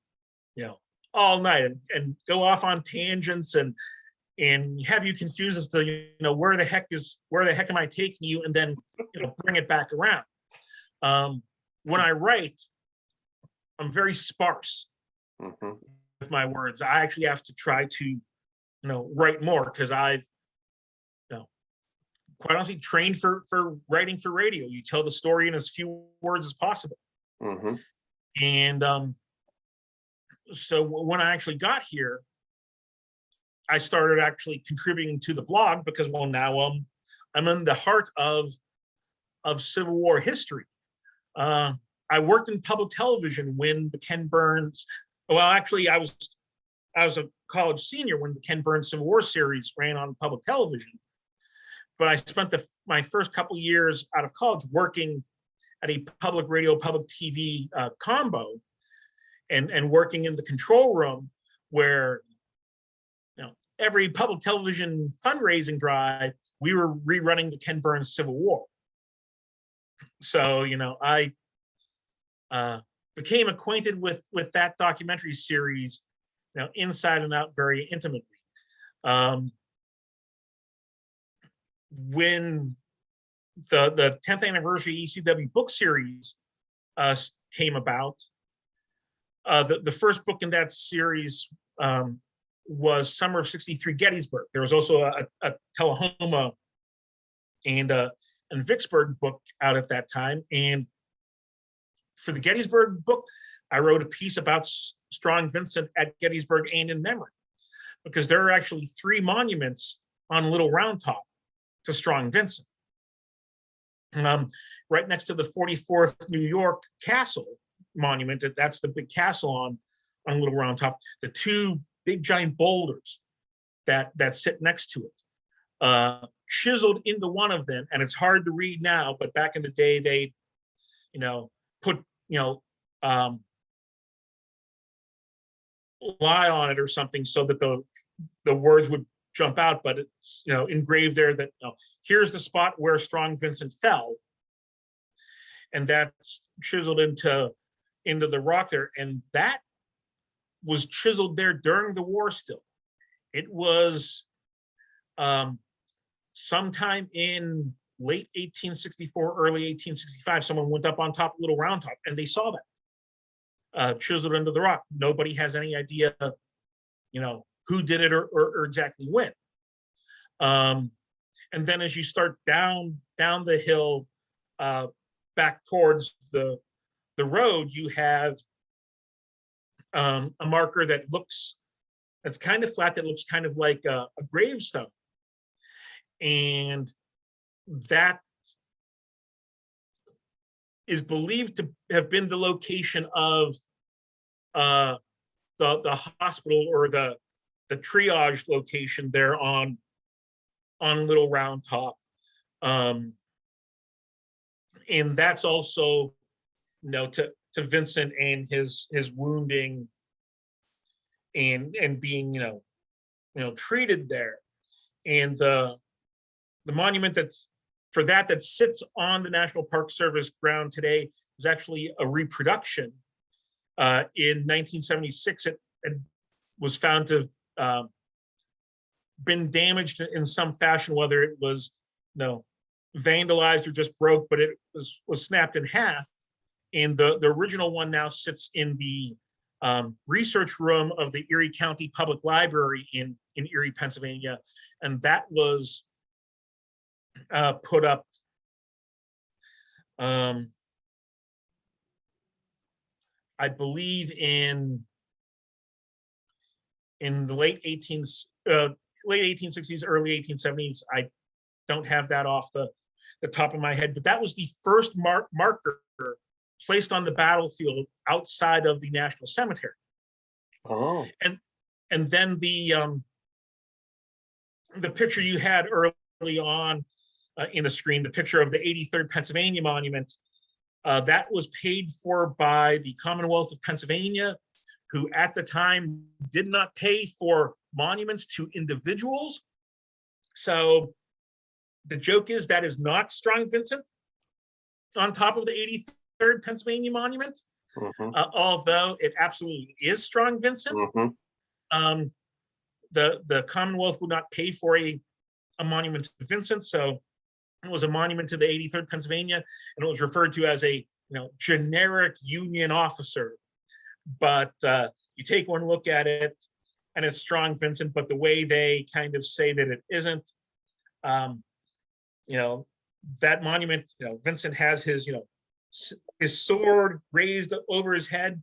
all night and go off on tangents and have you confused as to where the heck am I taking you, and then bring it back around. When I write, I'm very sparse with my words. I actually have to try to write more, because I've quite honestly trained for writing for radio. You tell the story in as few words as possible. Mm-hmm. And so when I actually got here, I started actually contributing to the blog, because now I'm in the heart of Civil War history. I worked in public television when the Ken Burns. Well, actually, I was a college senior when the Ken Burns Civil War series ran on public television. But I spent my first couple years out of college working at a public radio, public TV combo, and working in the control room, where every public television fundraising drive, we were rerunning the Ken Burns Civil War. So I became acquainted with that documentary series, inside and out, very intimately. When the 10th anniversary ECW book series came about, the first book in that series was Summer of '63 Gettysburg. There was also a Tullahoma and Vicksburg book out at that time. And for the Gettysburg book, I wrote a piece about Strong Vincent at Gettysburg and in memory, because there are actually 3 monuments on Little Round Top to Strong Vincent. Right next to the 44th New York Castle monument, that's the big castle on Little Round Top, the 2 big giant boulders that sit next to it, chiseled into one of them, and it's hard to read now, but back in the day they put lie on it or something, so that the words would jump out, but it's, engraved there that, here's the spot where Strong Vincent fell. And that's chiseled into the rock there. And that was chiseled there during the war still. It was sometime in late 1864, early 1865, someone went up on top of Little Round Top and they saw that chiseled into the rock. Nobody has any idea, who did it or exactly when. And then as you start down the hill, back towards the road, you have a marker that's kind of flat, that looks kind of like a gravestone. And that is believed to have been the location of the hospital, or the triage location there on Little Round Top. And that's also, to Vincent and his wounding and being, treated there. And the monument that sits on the National Park Service ground today is actually a reproduction. In 1976, it was found to have been damaged in some fashion, whether it was vandalized or just broke, but it was snapped in half. And the original one now sits in the research room of the Erie County Public Library in Erie, Pennsylvania. And that was put up I believe in the late 1860s, early 1870s. I don't have that off the top of my head, but that was the first marker placed on the battlefield outside of the National Cemetery. Oh. And then the picture you had early on in the screen, the picture of the 83rd Pennsylvania Monument, that was paid for by the Commonwealth of Pennsylvania, who at the time did not pay for monuments to individuals. So the joke is that is not Strong Vincent on top of the 83rd Pennsylvania Monument, although it absolutely is Strong Vincent. The Commonwealth would not pay for a monument to Vincent, so it was a monument to the 83rd Pennsylvania, and it was referred to as a generic Union officer. But you take one look at it, and it's Strong Vincent. But the way they kind of say that it isn't, that monument, Vincent has his sword raised over his head,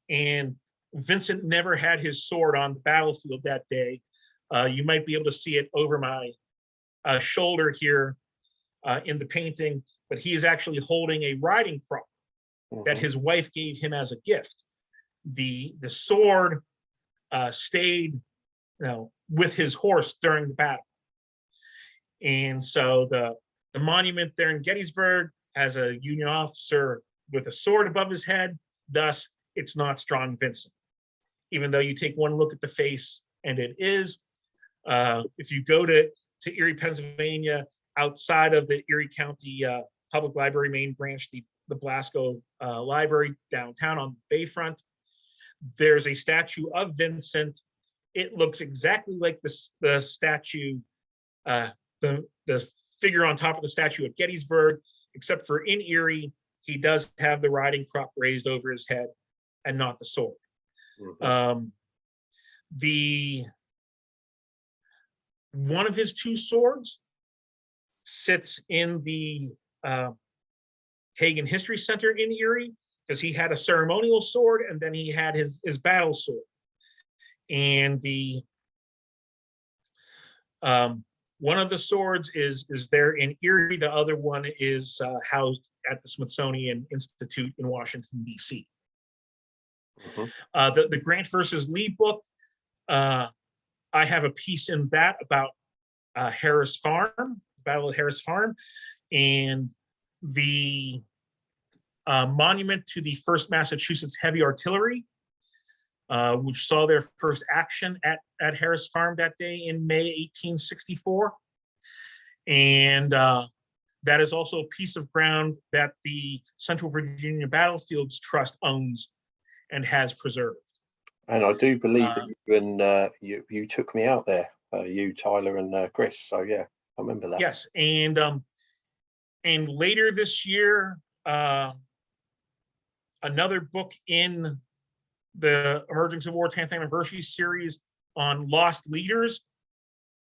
and Vincent never had his sword on the battlefield that day. You might be able to see it over my shoulder here in the painting, but he is actually holding a riding crop that his wife gave him as a gift. The sword stayed, with his horse during the battle. And so the monument there in Gettysburg has a Union officer with a sword above his head. Thus, it's not Strong Vincent, even though you take one look at the face and it is. If you go to Erie, Pennsylvania, outside of the Erie County Public Library main branch, the Blasco Library downtown on the Bayfront, there's a statue of Vincent. It looks exactly like the statue, the figure on top of the statue at Gettysburg, except for in Erie, he does have the riding crop raised over his head and not the sword. One of his two swords sits in the Hagen History Center in Erie, because he had a ceremonial sword and then he had his battle sword. And one of the swords is there in Erie. The other one is housed at the Smithsonian Institute in Washington, D.C. The Grant versus Lee book, I have a piece in that about Harris Farm, Battle of Harris Farm, and the monument to the 1st Massachusetts Heavy Artillery which saw their first action at Harris Farm that day in May 1864. And that is also a piece of ground that the Central Virginia Battlefields Trust owns and has preserved. And I do believe that you took me out there, you, Tyler, and Chris. So yeah, I remember that. Yes, and later this year, another book in the Emerging Civil War 10th Anniversary series on lost leaders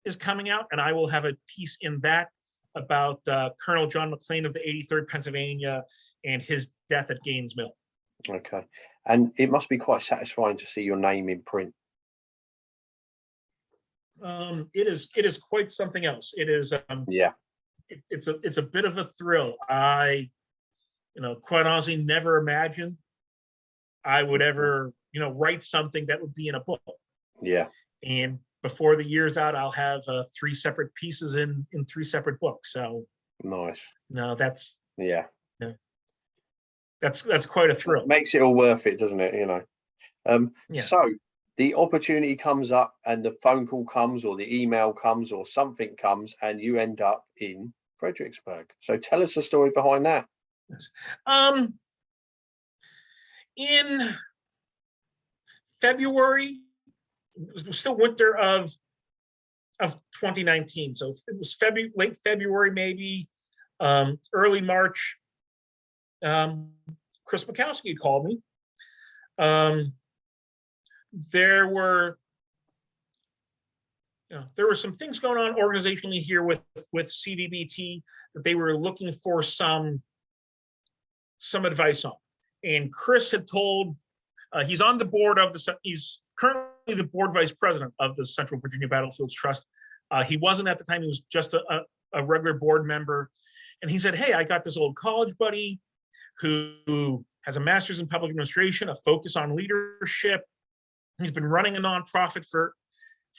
is coming out, and I will have a piece in that about Colonel John McLean of the 83rd Pennsylvania and his death at Gaines Mill. Okay, and it must be quite satisfying to see your name in print. It is quite something else. It is yeah. It's a bit of a thrill. I, quite honestly, never imagined I would ever, write something that would be in a book. Yeah. And before the year's out, I'll have 3 separate pieces in 3 separate books. So nice. No, that's yeah. That's quite a thrill. It makes it all worth it, doesn't it? Yeah. So the opportunity comes up, and the phone call comes, or the email comes, or something comes, and you end up in Fredericksburg. So tell us the story behind that. In February, it was still winter of 2019. So it was late February, maybe early March. Chris Mikowski called me. There were some things going on organizationally here with CVBT that they were looking for some advice on. And Chris had told, he's on the board of he's currently the board vice president of the Central Virginia Battlefields Trust. He wasn't at the time, he was just a regular board member. And he said, hey, I got this old college buddy who has a master's in public administration, a focus on leadership. He's been running a nonprofit for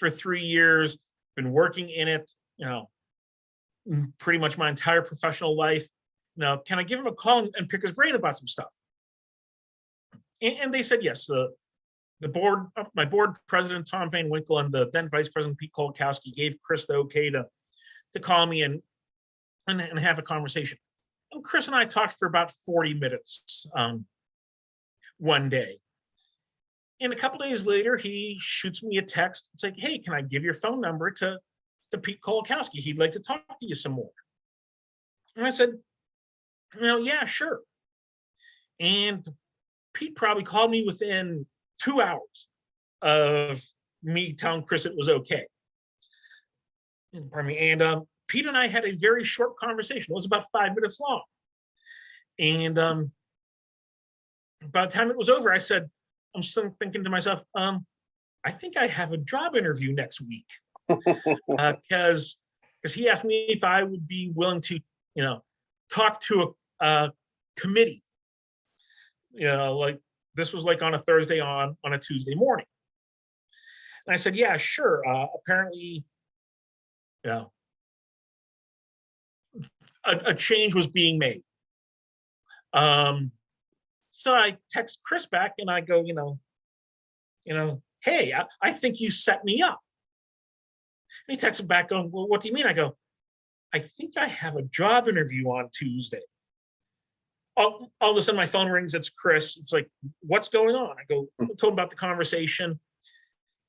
3 years, been working in it, pretty much my entire professional life. Now, can I give him a call and pick his brain about some stuff? And they said yes. The board, my board president, Tom Van Winkle, and the then vice president, Pete Kolakowski, gave Chris the okay to call me and have a conversation. And Chris and I talked for about 40 minutes one day. And a couple days later, he shoots me a text. It's like, hey, can I give your phone number to Pete Kolakowski? He'd like to talk to you some more. And I said, yeah, sure. And Pete probably called me within 2 hours of me telling Chris it was okay. Pardon me. And Pete and I had a very short conversation. It was about 5 minutes long. And by the time it was over, I said, I'm still thinking to myself, I think I have a job interview next week. Because he asked me if I would be willing to, talk to a committee. Like this was like on a Thursday on a Tuesday morning. And I said, yeah, sure. Apparently, a change was being made. So I text Chris back and I go, hey, I think you set me up. And he texted back going, well, what do you mean? I go, I think I have a job interview on Tuesday. All of a sudden my phone rings, it's Chris. It's like, what's going on? I go, I told him about the conversation,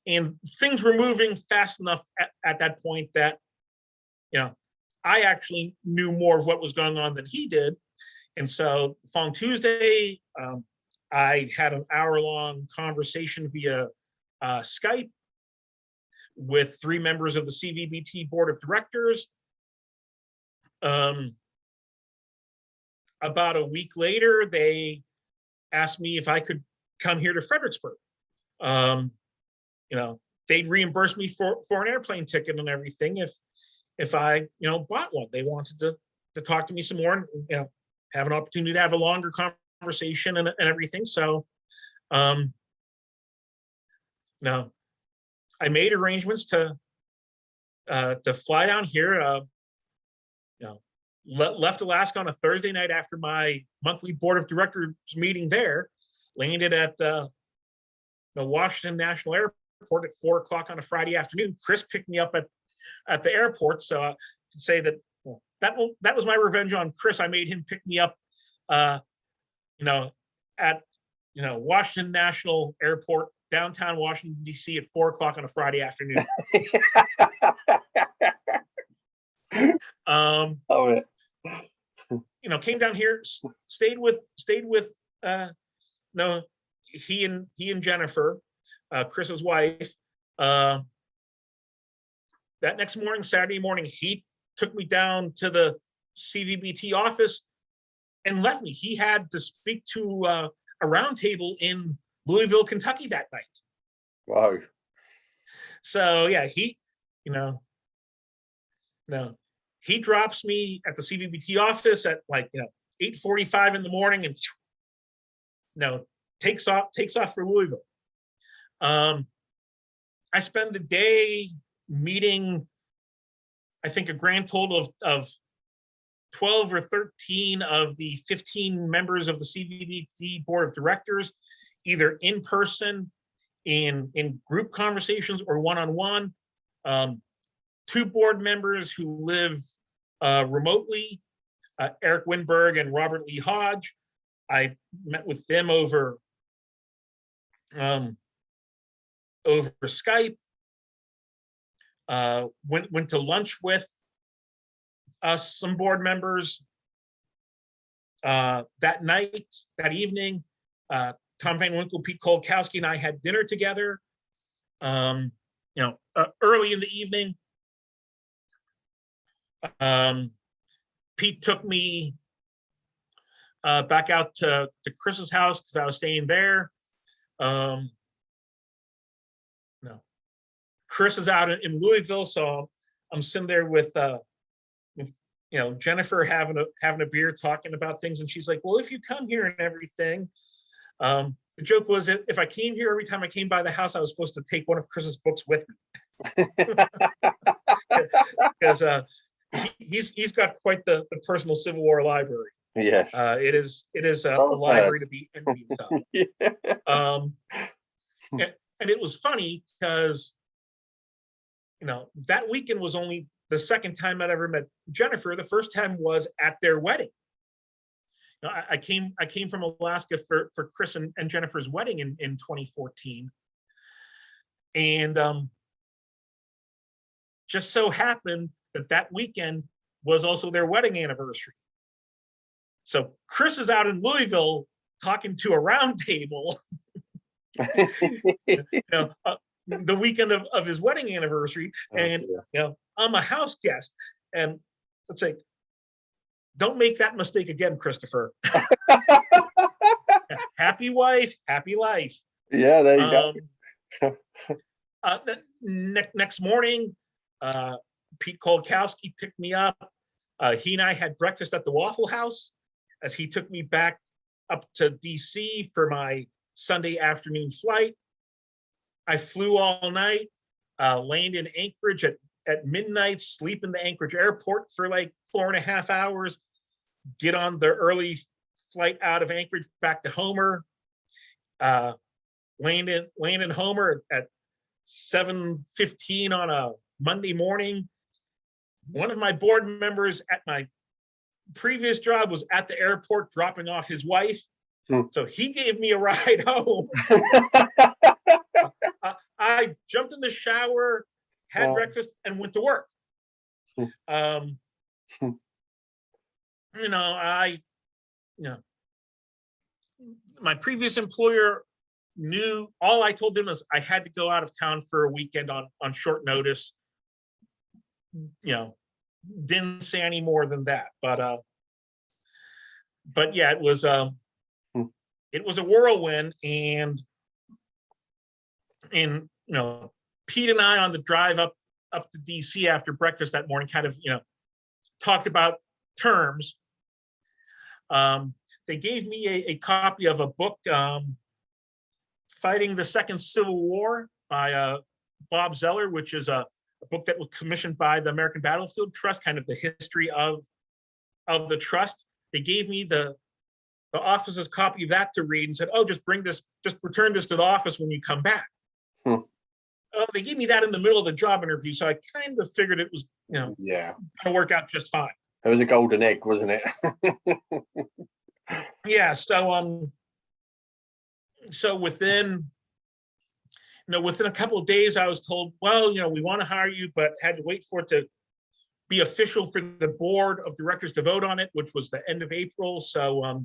and things were moving fast enough at that point that, I actually knew more of what was going on than he did. And so the following Tuesday, I had an hour-long conversation via Skype with 3 members of the CVBT board of directors. About a week later, they asked me if I could come here to Fredericksburg. They'd reimburse me for an airplane ticket and everything if I, bought one. They wanted to talk to me some more and, have an opportunity to have a longer conversation and everything. So, now I made arrangements to fly down here. Left Alaska on a Thursday night after my monthly board of directors meeting there. Landed at Washington National Airport at 4 o'clock on a Friday afternoon. Chris picked me up at the airport, so I can say that that was my revenge on Chris. I made him pick me up, at Washington National Airport, downtown Washington D.C. at 4 o'clock on a Friday afternoon. Oh, yeah. Came down here, stayed with he and Jennifer, Chris's wife. That next morning, Saturday morning, he took me down to the CVBT office and left me. He had to speak to a roundtable in Louisville, Kentucky that night. Wow. So yeah, he drops me at the CVBT office at 8:45 in the morning and takes off for Louisville. I spend the day meeting, I think, a grand total of 12 or 13 of the 15 members of the CVBT board of directors, either in person, in group conversations, or one-on-one. 2 board members who live remotely, Eric Winberg and Robert Lee Hodge. I met with them over Skype. Went to lunch with some board members that evening. Tom Van Winkle, Pete Kolkowski, and I had dinner together. Early in the evening. Pete took me back out to Chris's house because I was staying there. Chris is out in Louisville, so I'm sitting there with Jennifer having a beer, talking about things, and she's like, "Well, if you come here and everything," the joke was that if I came here every time I came by the house, I was supposed to take one of Chris's books with me, because he's got quite the personal Civil War library. Yes. It is a library to be envied of. Yeah. And it was funny because that weekend was only the second time I'd ever met Jennifer. The first time was at their wedding. I came from Alaska for Chris and Jennifer's wedding in 2014, and just so happened that weekend was also their wedding anniversary. So Chris is out in Louisville talking to a round table, the weekend of his wedding anniversary, and I'm a house guest, and it's like, don't make that mistake again, Christopher. Happy wife, happy life. Yeah, there you go. Next morning, Pete Kolkowski picked me up. He and I had breakfast at the Waffle House as he took me back up to DC for my Sunday afternoon flight. I flew all night, landed in Anchorage at midnight, sleep in the Anchorage airport for 4.5 hours, get on the early flight out of Anchorage back to Homer, land in Homer at 7:15 on a Monday morning. One of my board members at my previous job was at the airport dropping off his wife. So he gave me a ride home. I jumped in the shower, had breakfast, and went to work. My previous employer knew, all I told them was I had to go out of town for a weekend on short notice. Didn't say any more than that, but yeah, it was a whirlwind, and Pete and I on the drive up to DC after breakfast that morning kind of talked about terms. They gave me a copy of a book, Fighting the Second Civil War by Bob Zeller, which is a book that was commissioned by the American Battlefield Trust, kind of the history of the trust. They gave me the the office's copy of that to read and said, oh, just return this to the office when you come back. Hmm. They gave me that in the middle of the job interview, so I kind of figured it was, going to work out just fine. It was a golden egg, wasn't it? Yeah. So within a couple of days, I was told, well, we want to hire you, but had to wait for it to be official for the board of directors to vote on it, which was the end of April. So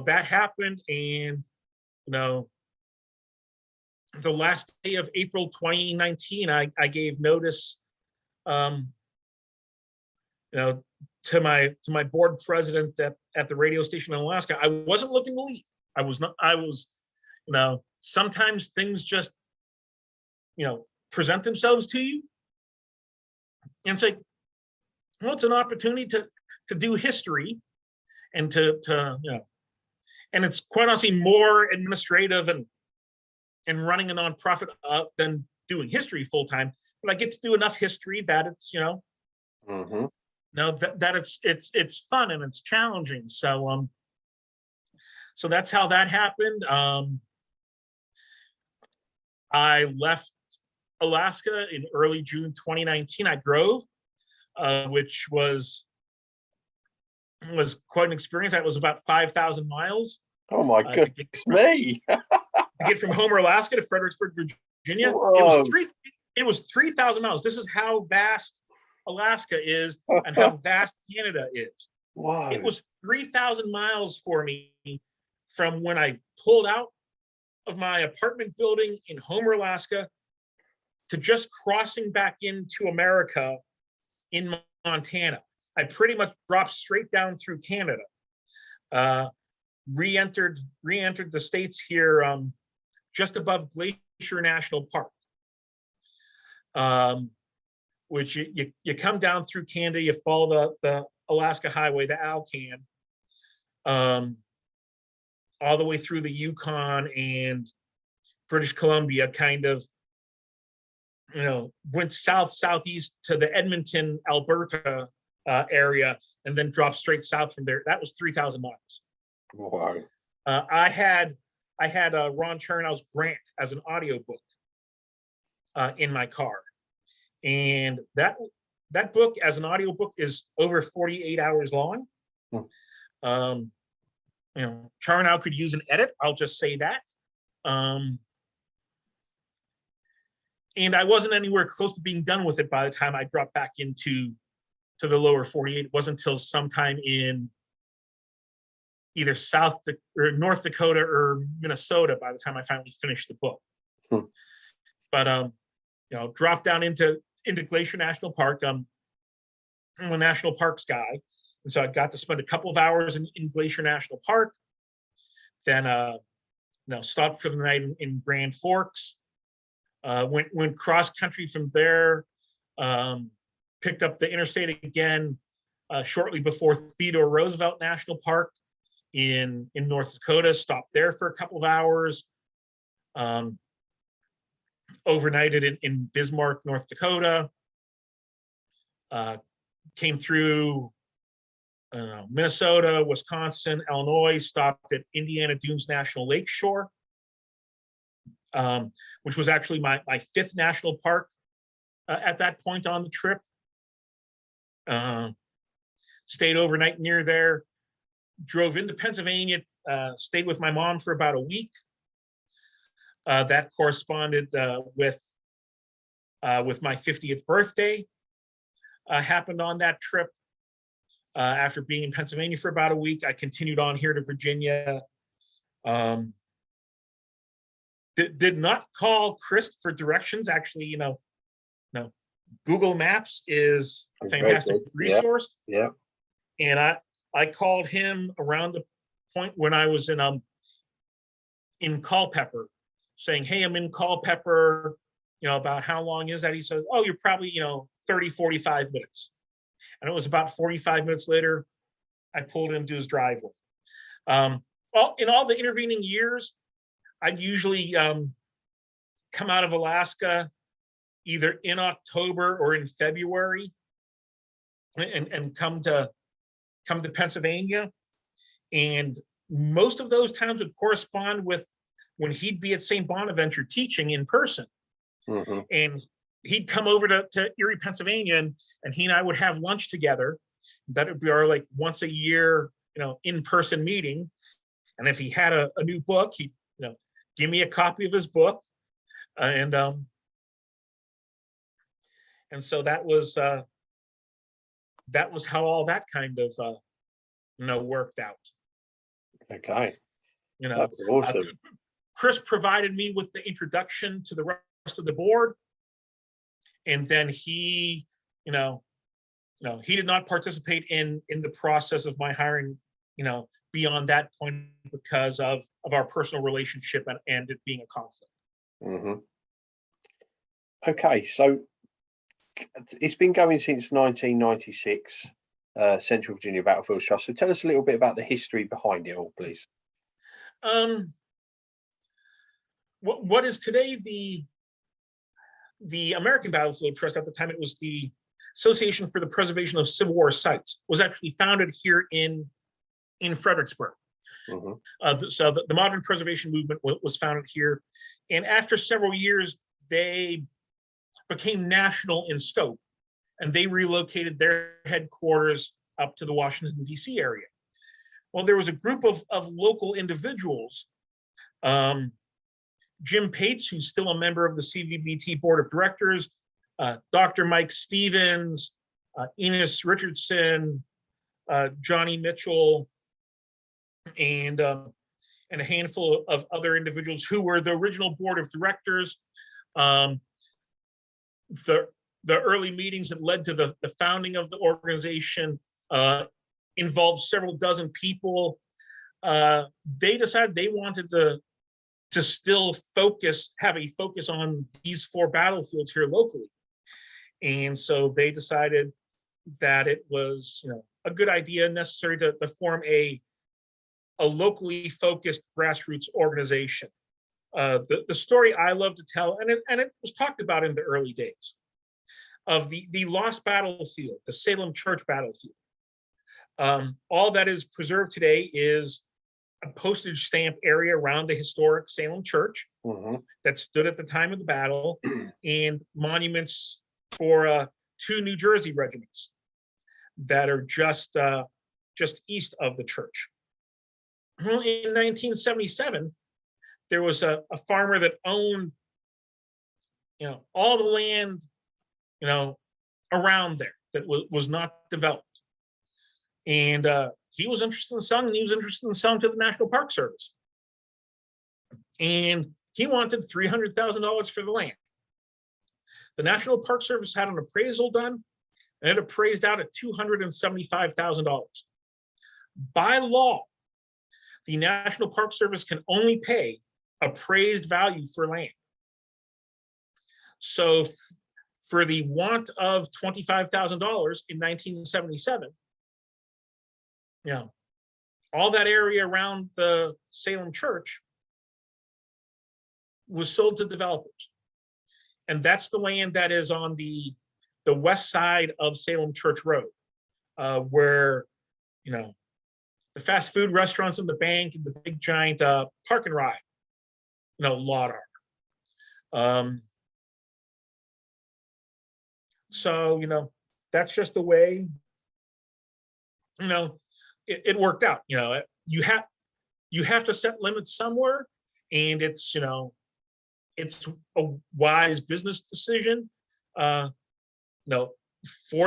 that happened, and the last day of April 2019, I gave notice, to my board president at the radio station in Alaska. I wasn't looking to leave. I was not. I was, sometimes things just, present themselves to you, and it's like, well, it's an opportunity to do history, and to and it's quite honestly more administrative and running a nonprofit than doing history full time. But I get to do enough history that it's Mm-hmm. that it's fun and it's challenging. So that's how that happened. I left Alaska in early June 2019. I drove, which was quite an experience. That was about 5,000 miles. Oh my goodness me! To get from Homer, Alaska to Fredericksburg, Virginia. Whoa. It was 3,000 miles. This is how vast Alaska is and how vast Canada is. Wow. It was 3,000 miles for me from when I pulled out of my apartment building in Homer, Alaska, to just crossing back into America in Montana. I pretty much dropped straight down through Canada, re-entered the States here, just above Glacier National Park, which you come down through Canada, you follow the Alaska Highway, the Alcan, all the way through the Yukon and British Columbia, kind of, went southeast to the Edmonton, Alberta area, and then dropped straight south from there. That was 3,000 miles. Wow. I had Ron Chernow's Grant as an audiobook in my car, and that book as an audiobook is over 48 hours long. Charnow could use an edit, I'll just say that. And I wasn't anywhere close to being done with it by the time I dropped back into the lower 48. It wasn't until sometime in either North Dakota or Minnesota by the time I finally finished the book. But dropped down into Glacier National Park. I'm a national parks guy, and so I got to spend a couple of hours in Glacier National Park. Then stopped for the night in Grand Forks. Went cross country from there. Picked up the interstate again shortly before Theodore Roosevelt National Park in North Dakota. Stopped there for a couple of hours. Overnighted in Bismarck, North Dakota. Came through Minnesota, Wisconsin, Illinois. Stopped at Indiana Dunes National Lake Shore, which was actually my fifth national park at that point on the trip. Stayed overnight near there, drove into Pennsylvania, stayed with my mom for about a week. That corresponded with my 50th birthday. Happened on that trip. After being in Pennsylvania for about a week, I continued on here to Virginia. Did not call Chris for directions. Actually, no. Google Maps is a fantastic resource. Yeah. And I called him around the point when I was in Culpeper, saying, hey, I'm in Culpeper, about how long is that? He says, oh, you're probably, 30, 45 minutes. And it was about 45 minutes later, I pulled him to his driveway. In all the intervening years, I'd usually come out of Alaska either in October or in February and come to Pennsylvania. And most of those times would correspond with when he'd be at St. Bonaventure teaching in person. Mm-hmm. And he'd come over to Erie, Pennsylvania, and he and I would have lunch together. That would be our like once a year, in-person meeting. And if he had a new book, he'd, give me a copy of his book. And so that was how all that kind of, worked out. Okay. You know, That's awesome. Chris provided me with the introduction to the rest of the board. And then he, he did not participate in the process of my hiring, beyond that point because of our personal relationship and it being a conflict. Mm-hmm. Okay, so it's been going since 1996, Central Virginia Battlefield Trust. So tell us a little bit about the history behind it all, please. What is today the American Battlefield Trust, at the time it was the Association for the Preservation of Civil War Sites, was actually founded here in Fredericksburg. Mm-hmm. So the modern preservation movement was founded here, and after several years, they became national in scope, and they relocated their headquarters up to the Washington, D.C. area. Well, there was a group of local individuals, Jim Pates, who's still a member of the CVBT Board of Directors, Dr. Mike Stevens, Enos Richardson, Johnny Mitchell, and a handful of other individuals who were the original Board of Directors. The early meetings that led to the founding of the organization involved several dozen people. They decided they wanted to still have a focus on these 4 battlefields here locally. And so they decided that it was, a good idea, necessary to form a locally focused grassroots organization. The story I love to tell, and it was talked about in the early days, of the lost battlefield, the Salem Church battlefield. All that is preserved today is a postage stamp area around the historic Salem Church, mm-hmm. that stood at the time of the battle, and monuments for 2 New Jersey regiments that are just east of the church. Well, in 1977, there was a farmer that owned, all the land, around there that was not developed. And he was interested in selling, and he was interested in selling to the National Park Service. And he wanted $300,000 for the land. The National Park Service had an appraisal done, and it appraised out at $275,000. By law, the National Park Service can only pay appraised value for land. So for the want of $25,000 in 1977, all that area around the Salem Church was sold to developers. And that's the land that is on the west side of Salem Church Road, where, the fast food restaurants and the bank and the big giant park and ride, lot are. So, that's just the way, it worked out. You have to set limits somewhere, and it's it's a wise business decision. For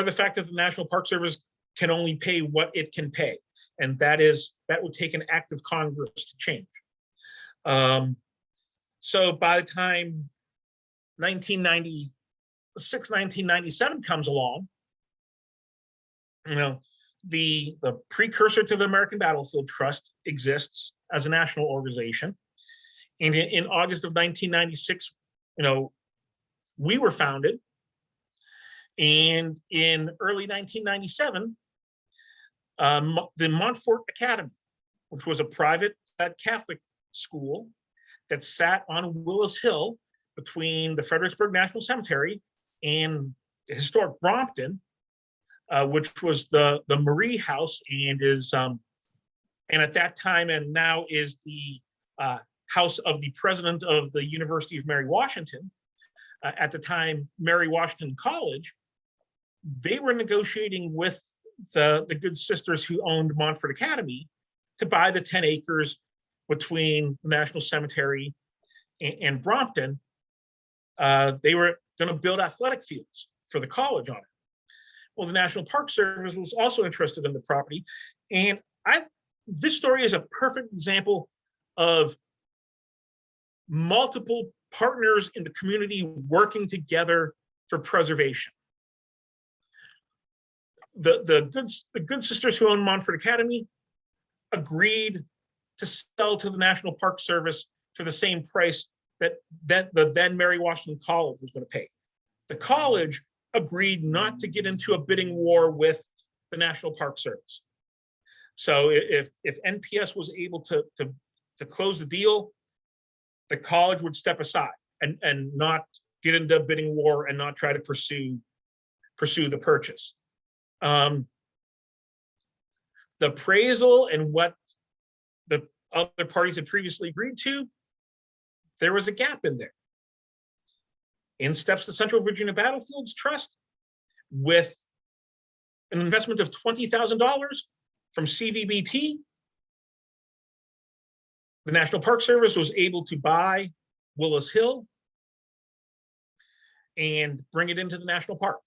the fact that the National Park Service can only pay what it can pay, and that would take an act of Congress to change. So by the time 1996, 1997 comes along, the precursor to the American Battlefield Trust exists as a national organization. And in August of 1996, we were founded. And in early 1997, the Montfort Academy, which was a private Catholic school that sat on Willis Hill between the Fredericksburg National Cemetery and historic Brompton, which was the Marie House, and and at that time and now is the house of the president of the University of Mary Washington. At the time, Mary Washington College, they were negotiating with the good sisters who owned Montfort Academy to buy the 10 acres between the National Cemetery and Brompton. They were going to build athletic fields for the college on it. Well, the National Park Service was also interested in the property. And this story is a perfect example of multiple partners in the community working together for preservation. The good sisters who own Montfort Academy agreed to sell to the National Park Service for the same price that the then Mary Washington College was going to pay. The college agreed not to get into a bidding war with the National Park Service. So if NPS was able to close the deal, the college would step aside and not get into a bidding war and not try to pursue the purchase. The appraisal and what the other parties had previously agreed to, there was a gap in there. In steps the Central Virginia Battlefields Trust with an investment of $20,000 from CVBT. The National Park Service was able to buy Willis Hill and bring it into the national park.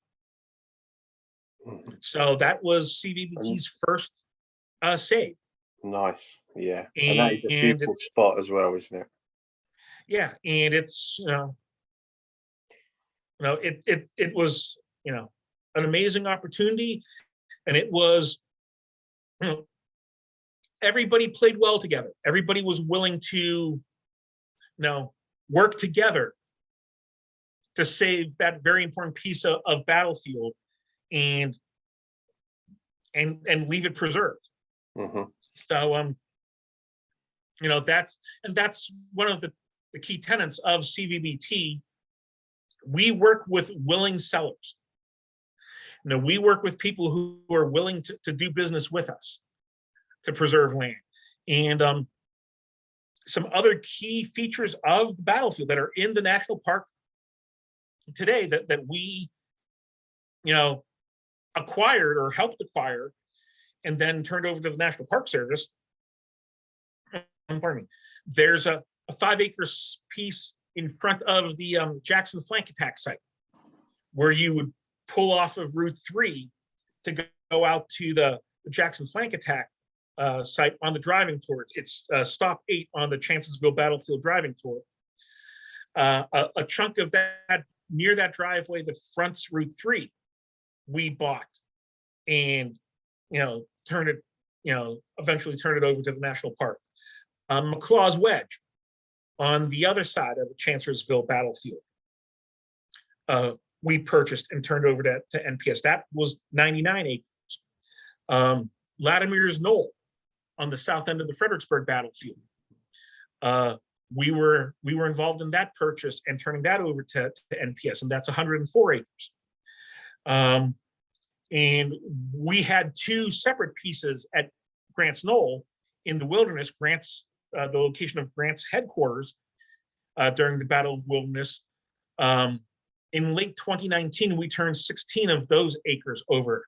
So that was CVBT's first save. Nice, yeah. And that is a beautiful spot as well, isn't it? Yeah, and it's it was an amazing opportunity, and it was everybody played well together. Everybody was willing to work together to save that very important piece of battlefield and leave it preserved. Mm-hmm. So that's one of the key tenets of CVBT. We work with willing sellers. We work with people who are willing to do business with us to preserve land. And some other key features of the battlefield that are in the national park today that we acquired or helped acquire and then turned over to the National Park Service. Pardon me. There's a 5-acre piece in front of the Jackson flank attack site where you would pull off of Route 3 to go out to the Jackson flank attack site on the driving tour. It's stop 8 on the Chancellorsville Battlefield driving tour. A chunk of that near that driveway that fronts Route 3, we bought and eventually turn it over to the national park. McClaw's Wedge on the other side of the Chancellorsville Battlefield, we purchased and turned over to NPS. That was 99 acres. Latimer's Knoll on the south end of the Fredericksburg Battlefield. We were involved in that purchase and turning that over to NPS, and that's 104 acres. And we had 2 separate pieces at Grant's Knoll in the wilderness. The location of Grant's headquarters during the Battle of Wilderness. In late 2019, we turned 16 of those acres over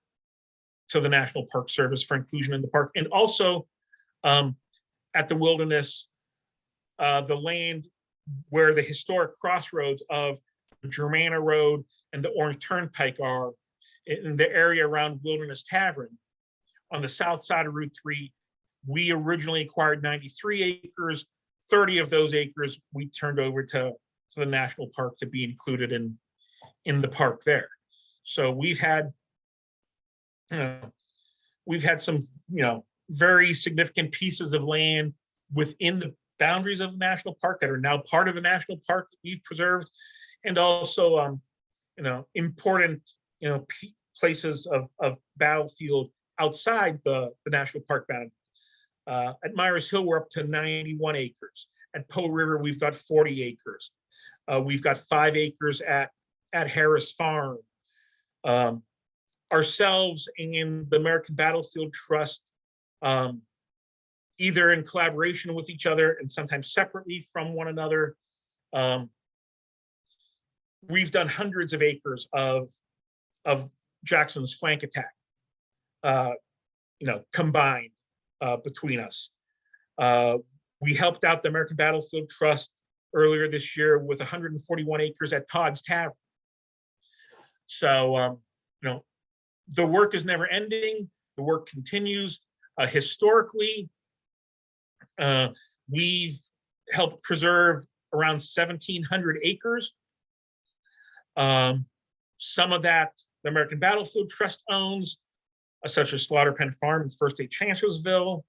to the National Park Service for inclusion in the park. And also at the wilderness, the land where the historic crossroads of the Germanna Road and the Orange Turnpike are, in the area around Wilderness Tavern on the south side of Route 3, we originally acquired 93 acres. 30 of those acres we turned over to the national park to be included in the park there. So we've had some very significant pieces of land within the boundaries of the national park that are now part of the national park that we've preserved, and also important places of battlefield outside the national park boundary. At Myers Hill, we're up to 91 acres. At Poe River, we've got 40 acres. We've got 5 acres at Harris Farm. Ourselves and the American Battlefield Trust either in collaboration with each other and sometimes separately from one another. We've done hundreds of acres of Jackson's flank attack, combined between us. We helped out the American Battlefield Trust earlier this year with 141 acres at Todd's Tavern. So, the work is never ending. The work continues. Historically, we've helped preserve around 1,700 acres. Some of that the American Battlefield Trust owns, such as Slaughter Pen Farm and First State Chancellorsville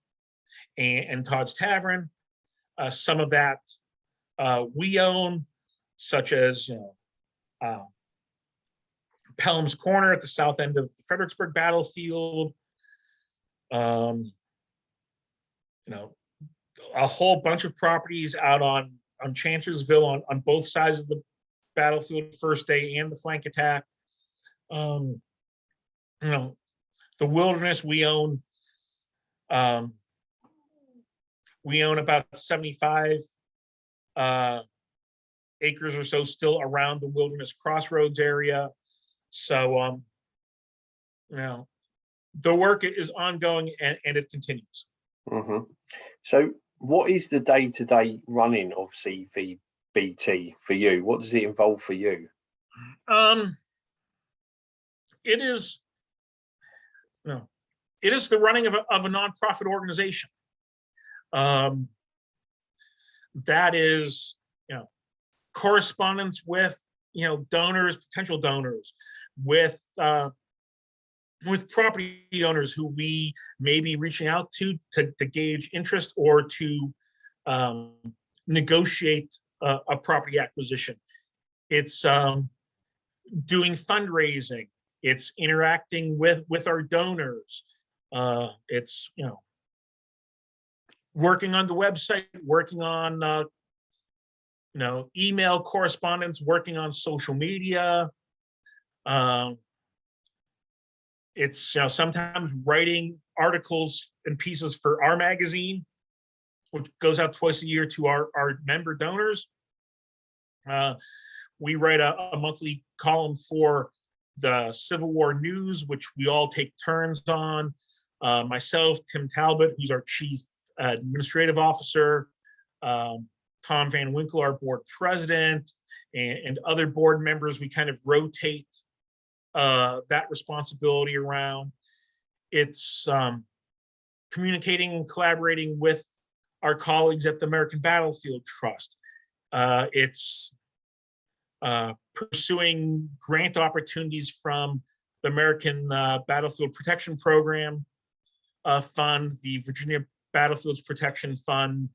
and Todd's Tavern. Some of that we own, such as Pelham's Corner at the south end of the Fredericksburg battlefield. A whole bunch of properties out on Chancellorsville on both sides of the battlefield, first day and the flank attack. The wilderness we own about 75 acres or so still around the Wilderness Crossroads area. So, the work is ongoing and it continues. Mm-hmm. So what is the day-to-day running of CVBT for you? What does it involve for you? It is the running of a nonprofit organization. That is, correspondence with, donors, potential donors, with property owners who we may be reaching out to gauge interest or to negotiate a property acquisition. It's doing fundraising. It's interacting with our donors. It's working on the website, working on email correspondence, working on social media. It's sometimes writing articles and pieces for our magazine, which goes out twice a year to our member donors. We write a monthly column for the Civil War News, which we all take turns on. Myself, Tim Talbot, who's our chief administrative officer, Tom Van Winkle, our board president, and other board members, we kind of rotate that responsibility around. It's communicating and collaborating with our colleagues at the American Battlefield Trust. It's pursuing grant opportunities from the American Battlefield Protection Program Fund, the Virginia Battlefields Protection Fund,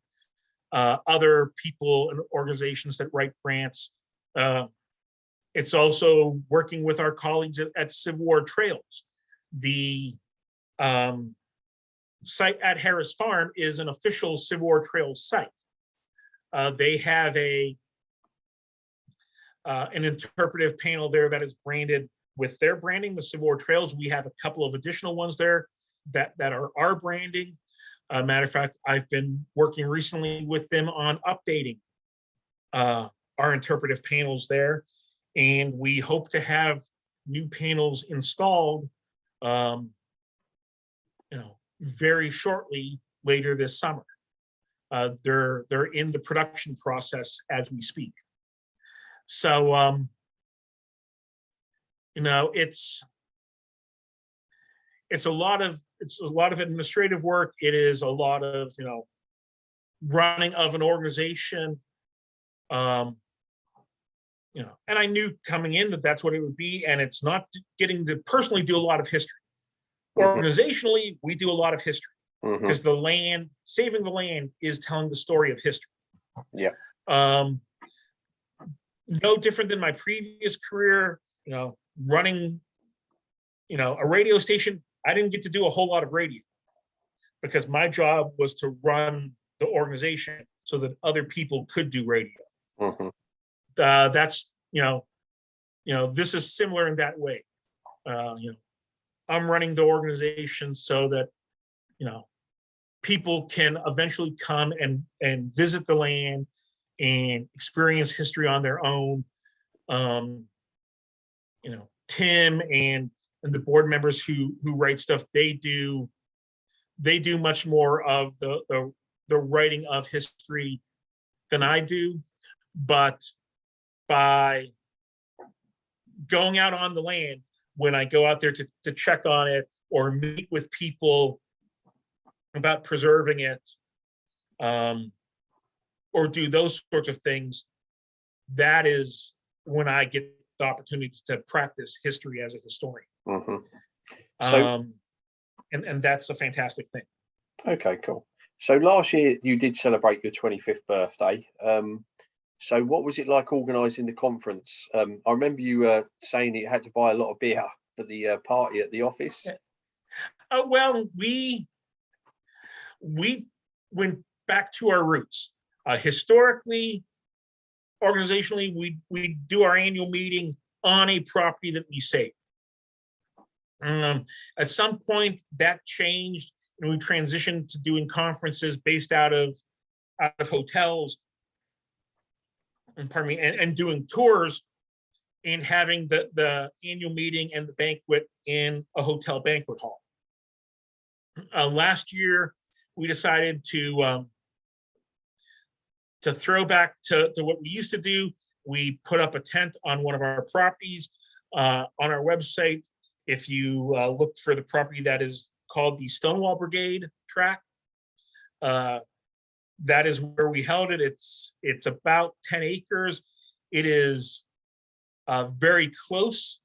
other people and organizations that write grants. It's also working with our colleagues at Civil War Trails. The site at Harris Farm is an official Civil War Trails site. They have an interpretive panel there that is branded with their branding, the Civil War Trails. We have a couple of additional ones there that are our branding. Matter of fact, I've been working recently with them on updating our interpretive panels there. And we hope to have new panels installed, very shortly later this summer. They're in the production process as we speak. So, it's a lot of administrative work. It is a lot of running of an organization. And I knew coming in that that's what it would be, and it's not getting to personally do a lot of history. Organizationally, we do a lot of history because saving the land is telling the story of history. Yeah. No different than my previous career, running, a radio station. I didn't get to do a whole lot of radio because my job was to run the organization so that other people could do radio. That's, this is similar in that way. I'm running the organization so that, people can eventually come and visit the land and experience history on their own. Tim and the board members who write stuff, they do much more of the writing of history than I do. But by going out on the land, when I go out there to check on it or meet with people about preserving it, or do those sorts of things, that is when I get the opportunity to practice history as a historian. Mm-hmm. So, and that's a fantastic thing. Okay, cool. So last year you did celebrate your 25th birthday. So what was it like organising the conference? I remember you saying you had to buy a lot of beer for the party at the office. Well, we went back to our roots. Historically, organizationally, we do our annual meeting on a property that we save. At some point, that changed, and we transitioned to doing conferences based out of hotels, and doing tours, and having the annual meeting and the banquet in a hotel banquet hall. Last year, we decided to throw back to what we used to do. We put up a tent on one of our properties. On our website, if you look for the property that is called the Stonewall Brigade track, that is where we held it. It's about 10 acres. It is very close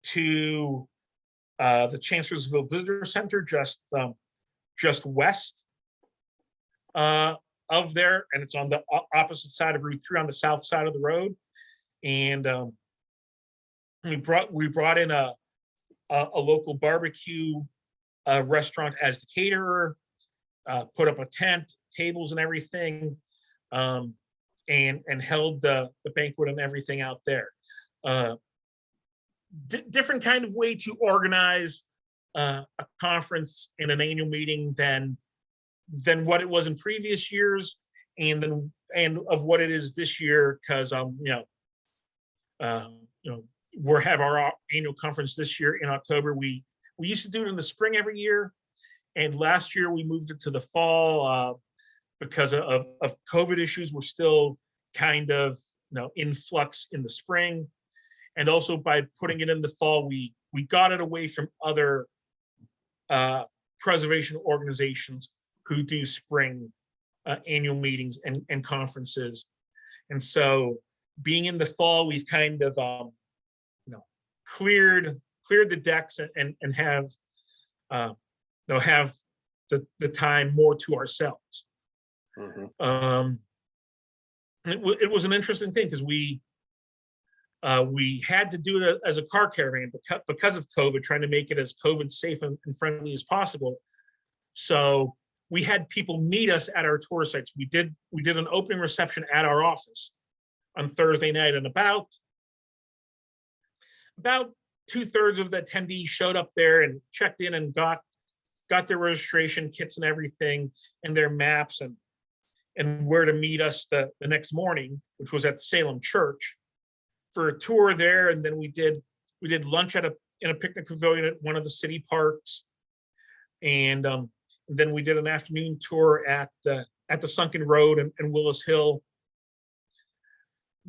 to the Chancellorsville Visitor Center, just west of there, and it's on the opposite side of Route 3, on the south side of the road. And we brought in a local barbecue restaurant as the caterer, put up a tent, tables and everything, and held the banquet and everything out there. Different kind of way to organize a conference in an annual meeting than what it was in previous years, and of what it is this year, because we'll have our annual conference this year in October. We used to do it in the spring every year, and last year we moved it to the fall because of COVID issues. We're still kind of in flux in the spring, and also by putting it in the fall, we got it away from other preservation organizations who do spring annual meetings and conferences. And so being in the fall, we've kind of cleared the decks and have have the time more to ourselves. Mm-hmm. It was an interesting thing because we had to do it as a car caravan because of COVID, trying to make it as COVID safe and friendly as possible. So we had people meet us at our tour sites. We did an opening reception at our office on Thursday night, and about 2/3 of the attendees showed up there and checked in and got their registration kits and everything, and their maps and where to meet us the next morning, which was at Salem Church, for a tour there. And then we did lunch in a picnic pavilion at one of the city parks, and then we did an afternoon tour at the Sunken Road and Willis Hill.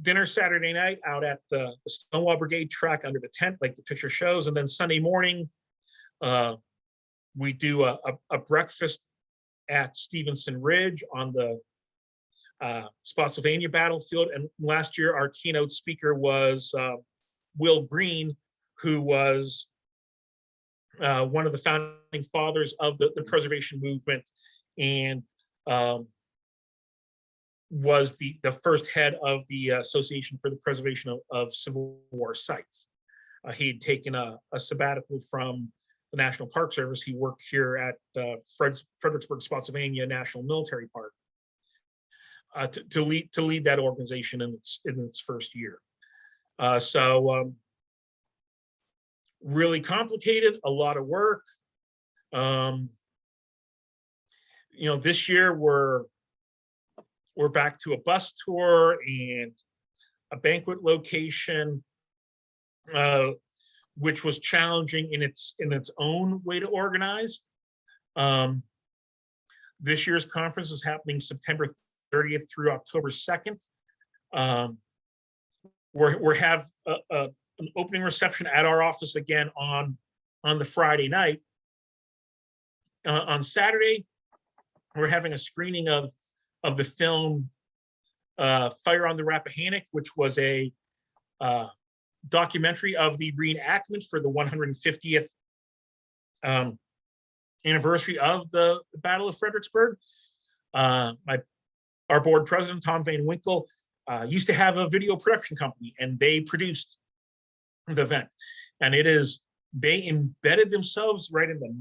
Dinner Saturday night out at the Stonewall Brigade track under the tent, like the picture shows. And then Sunday morning, we do a breakfast at Stevenson Ridge on the Spotsylvania battlefield. And last year, our keynote speaker was Will Green, who was one of the founding fathers of the preservation movement, and was the first head of the Association for the Preservation of Civil War Sites. He had taken a sabbatical from the National Park Service. He worked here at Fredericksburg, Spotsylvania National Military Park to lead that organization in its first year. So really complicated, a lot of work. this year we're back to a bus tour and a banquet location, which was challenging in its own way to organize. This year's conference is happening September 30th through October 2nd. We have an opening reception at our office again on the Friday night. On Saturday, we're having a screening of the film Fire on the Rappahannock, which was a documentary of the reenactment for the 150th anniversary of the Battle of Fredericksburg. Our board president, Tom Van Winkle, used to have a video production company, and they produced the event. And they embedded themselves right in the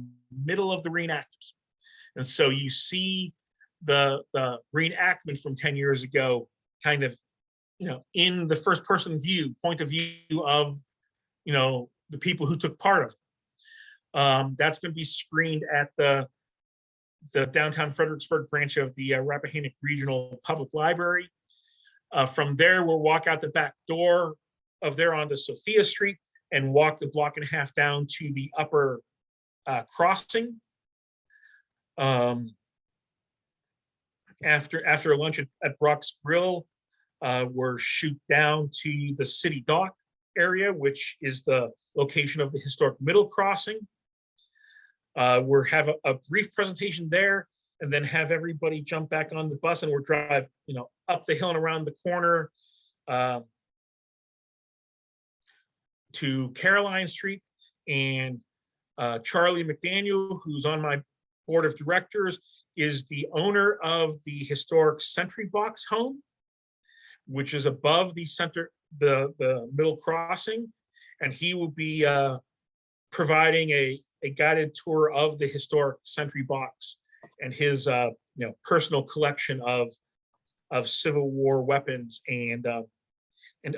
middle of the reenactors. And so you see the reenactment from 10 years ago kind of, in the first person point of view of, the people who took part of it. That's going to be screened at the downtown Fredericksburg branch of the Rappahannock Regional Public Library. From there, we'll walk out the back door of there onto Sophia Street and walk the block and a half down to the upper crossing. After lunch at Brock's Grill, we're shoot down to the city dock area, which is the location of the historic middle crossing. We'll have a brief presentation there, and then have everybody jump back on the bus, and we'll drive, up the hill and around the corner to Caroline Street. And Charlie McDaniel, who's on my board of directors, is the owner of the historic Sentry Box home, which is above the middle crossing, and he will be providing a guided tour of the historic Sentry Box and his personal collection of Civil War weapons and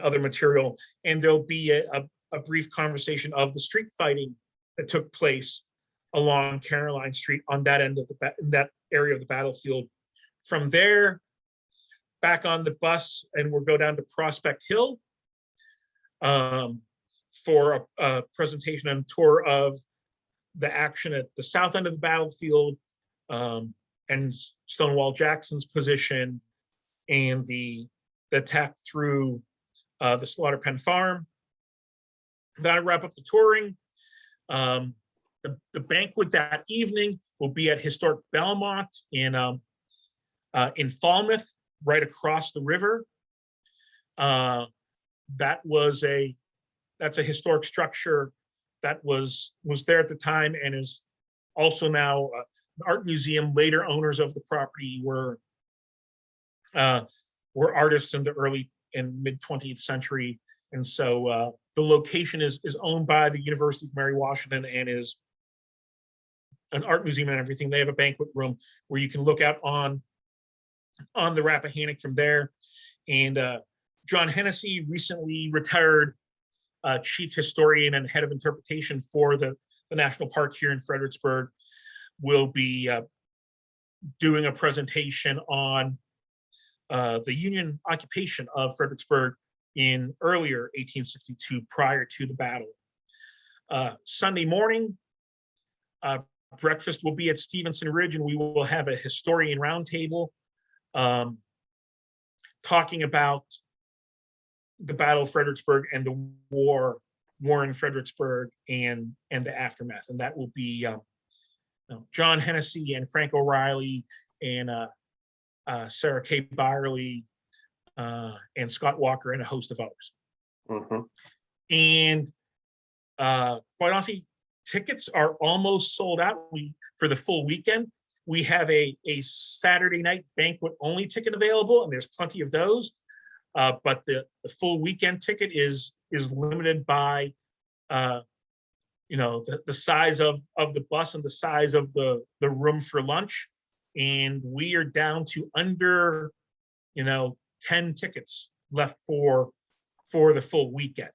other material. And there'll be a brief conversation of the street fighting that took place along Caroline Street on that end of that area of the battlefield. From there, back on the bus, and we'll go down to Prospect Hill for a presentation and tour of the action at the south end of the battlefield, and Stonewall Jackson's position and the attack through the Slaughter Pen Farm. That'll wrap up the touring. The banquet that evening will be at Historic Belmont in Falmouth, right across the river. That's a historic structure that was there at the time and is also now an art museum. Later owners of the property were artists in the early and mid 20th century. And so the location is owned by the University of Mary Washington and is an art museum and everything. They have a banquet room where you can look out on the Rappahannock from there. And John Hennessy, recently retired chief historian and head of interpretation for the National Park here in Fredericksburg, will be doing a presentation on the Union occupation of Fredericksburg in earlier 1862, prior to the battle. Sunday morning, breakfast will be at Stevenson Ridge, and we will have a historian roundtable talking about the Battle of Fredericksburg and the war in Fredericksburg and the aftermath. And that will be John Hennessy and Frank O'Reilly and Sarah K. Byerly and Scott Walker and a host of others. Mm-hmm. And quite honestly, tickets are almost sold out for the full weekend. We have a Saturday night banquet only ticket available, and there's plenty of those. But the full weekend ticket is limited by the size of the bus and the size of the room for lunch. And we are down to under 10 tickets left for the full weekend.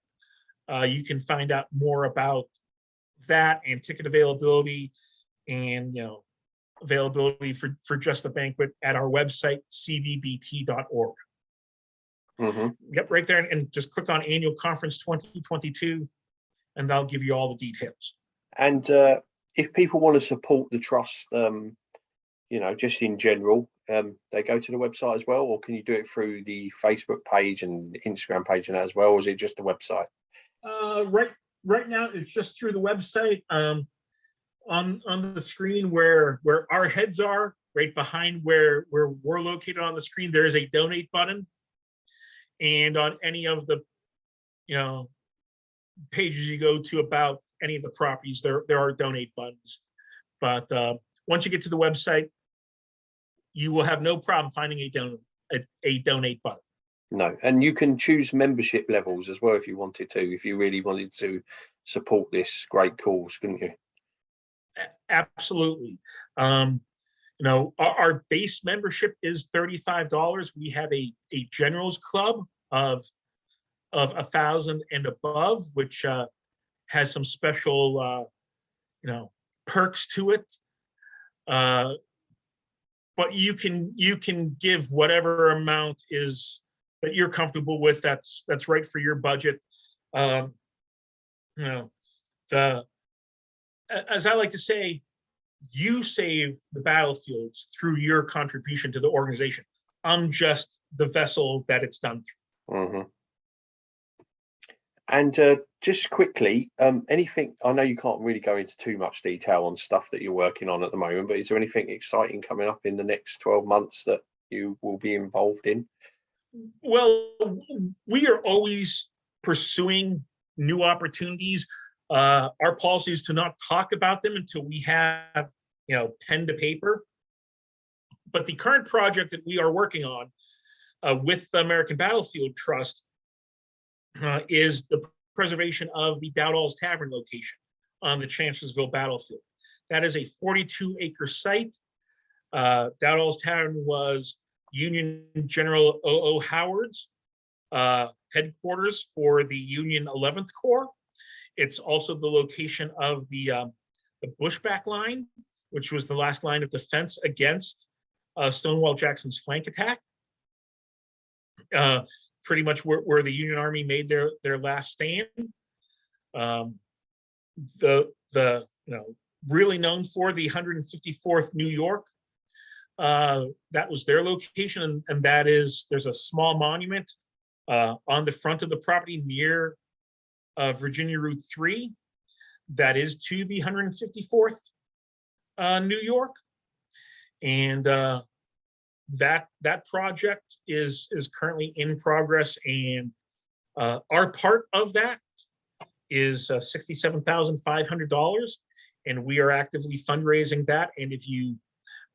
You can find out more about that and ticket availability and availability for just the banquet at our website, cvbt.org. Mm-hmm. Yep, right there, and just click on Annual Conference 2022, and that'll give you all the details. And if people want to support the trust, just in general, they go to the website as well, or can you do it through the Facebook page and Instagram page and that as well, or is it just the website? Right now, it's just through the website. On the screen where our heads are, right behind where we're located on the screen, there is a donate button. And on any of the pages you go to about any of the properties, there are donate buttons. But once you get to the website, you will have no problem finding a donate button. No, and you can choose membership levels as well if you wanted to, if you really wanted to support this great cause, couldn't you? Absolutely. Our base membership is $35. We have a generals club of 1,000 and above, which has some special perks to it. But you can give whatever amount is that you're comfortable with. That's right for your budget. As I like to say, you save the battlefields through your contribution to the organization. I'm just the vessel that it's done through. Mm-hmm. And just quickly, anything, I know you can't really go into too much detail on stuff that you're working on at the moment, but is there anything exciting coming up in the next 12 months that you will be involved in? Well, we are always pursuing new opportunities. Our policy is to not talk about them until we have, pen to paper. But the current project that we are working on with the American Battlefield Trust is the preservation of the Dowdall's Tavern location on the Chancellorsville battlefield. That is a 42-acre site. Dowdall's Tavern was Union General O.O. Howard's headquarters for the Union 11th Corps. It's also the location of the Bushback line, which was the last line of defense against Stonewall Jackson's flank attack. Pretty much where the Union Army made their last stand. Really known for the 154th New York. That was their location, and there's a small monument on the front of the property near Virginia Route 3 that is to the 154th New York. And that project is currently in progress, and our part of that is $67,500, and we are actively fundraising that. And if you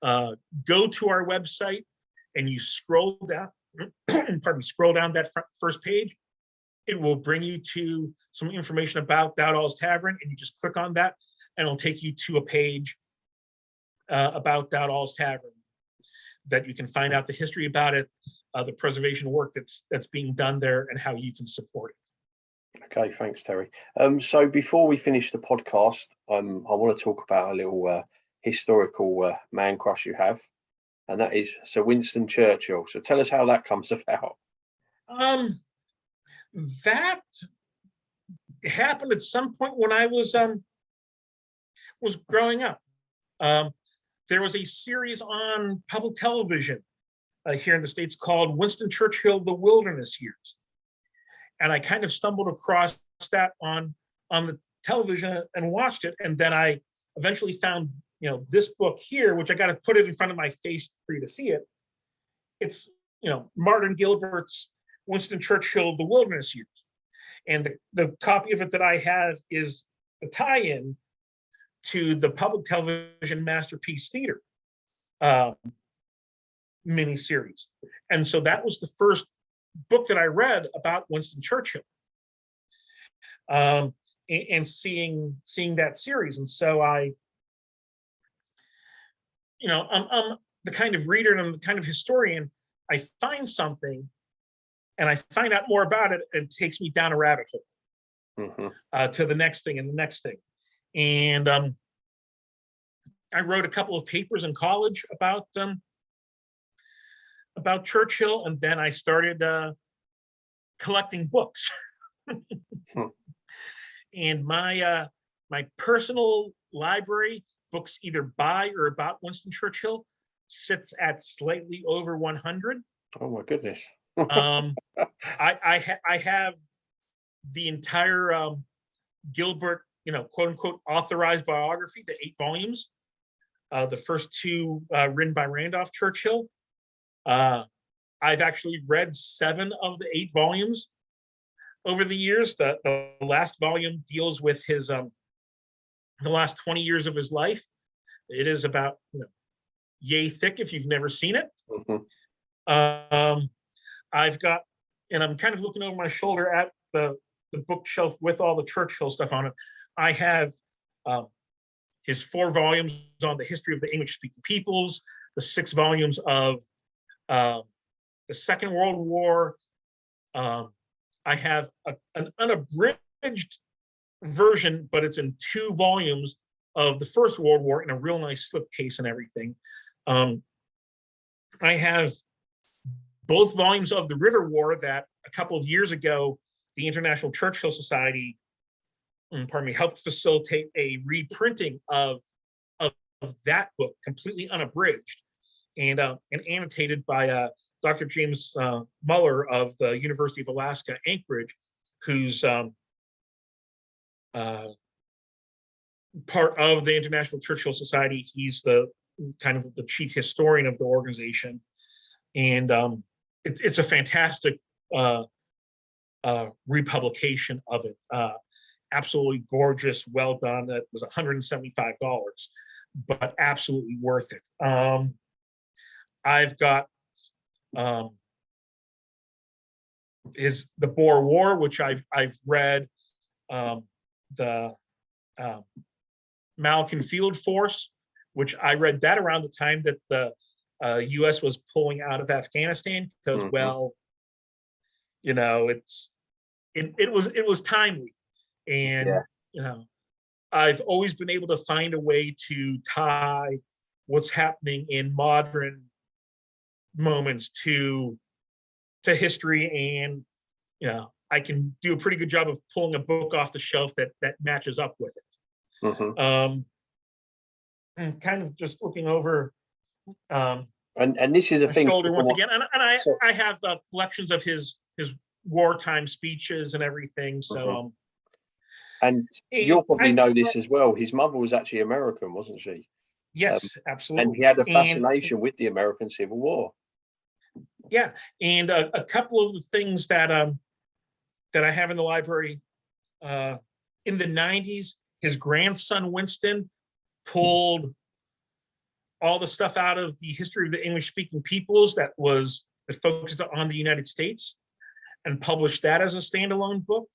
go to our website and you scroll down, scroll down that first page, it will bring you to some information about Dowdall's Tavern, and you just click on that, and it'll take you to a page about Dowdall's Tavern that you can find out the history about it, the preservation work that's being done there, and how you can support it. Okay, thanks, Terry. So before we finish the podcast, I want to talk about a little historical man crush you have, and that is Sir Winston Churchill. So tell us how that comes about. That happened at some point when I was growing up. There was a series on public television here in the States called Winston Churchill: The Wilderness Years. And I kind of stumbled across that on the television and watched it. And then I eventually found, this book here, which I got to put it in front of my face for you to see it. It's, Martin Gilbert's Winston Churchill: The Wilderness Years. And the copy of it that I have is the tie-in to the public television Masterpiece Theater miniseries. And so that was the first book that I read about Winston Churchill, and seeing that series. And so I'm the kind of reader and I'm the kind of historian. I find something and I find out more about it, and it takes me down a rabbit hole to the next thing and the next thing. And I wrote a couple of papers in college about Churchill, and then I started collecting books. Hmm. And my personal library, books either by or about Winston Churchill, sits at slightly over 100. Oh my goodness. I have the entire Gilbert, quote unquote, authorized biography, the 8 volumes. The first 2 written by Randolph Churchill. I've actually read 7 of the 8 volumes over the years. The last volume deals with his the last 20 years of his life. It is about yay thick if you've never seen it. Mm-hmm. I've got, and I'm kind of looking over my shoulder at the bookshelf with all the Churchill stuff on it. I have his 4 volumes on the history of the English-speaking peoples, the 6 volumes of the Second World War. I have an unabridged version, but it's in 2 volumes of the First World War in a real nice slipcase and everything. I have both volumes of the River War that a couple of years ago, the International Churchill Society, helped facilitate a reprinting of that book, completely unabridged and annotated by Dr. James Muller of the University of Alaska, Anchorage, who's part of the International Churchill Society. He's the kind of the chief historian of the organization. And it's a fantastic republication of it. Absolutely gorgeous, well done. That was $175, but absolutely worth it. I've got the Boer War, which I've read, the Malkin Field Force, which I read that around the time that the U.S. was pulling out of Afghanistan, because it was timely, and I've always been able to find a way to tie what's happening in modern moments to history, and I can do a pretty good job of pulling a book off the shelf that matches up with it. Mm-hmm. And kind of just looking over and this is a thing shoulder once again, and I have collections of his wartime speeches and everything. So and you'll probably know this as well. His mother was actually American, wasn't she? Yes, absolutely. And he had a fascination with the American Civil War. Yeah, and a couple of the things that I have in the library, in the 90s, his grandson Winston pulled all the stuff out of the history of the English-speaking peoples that focused on the United States, and published that as a standalone book,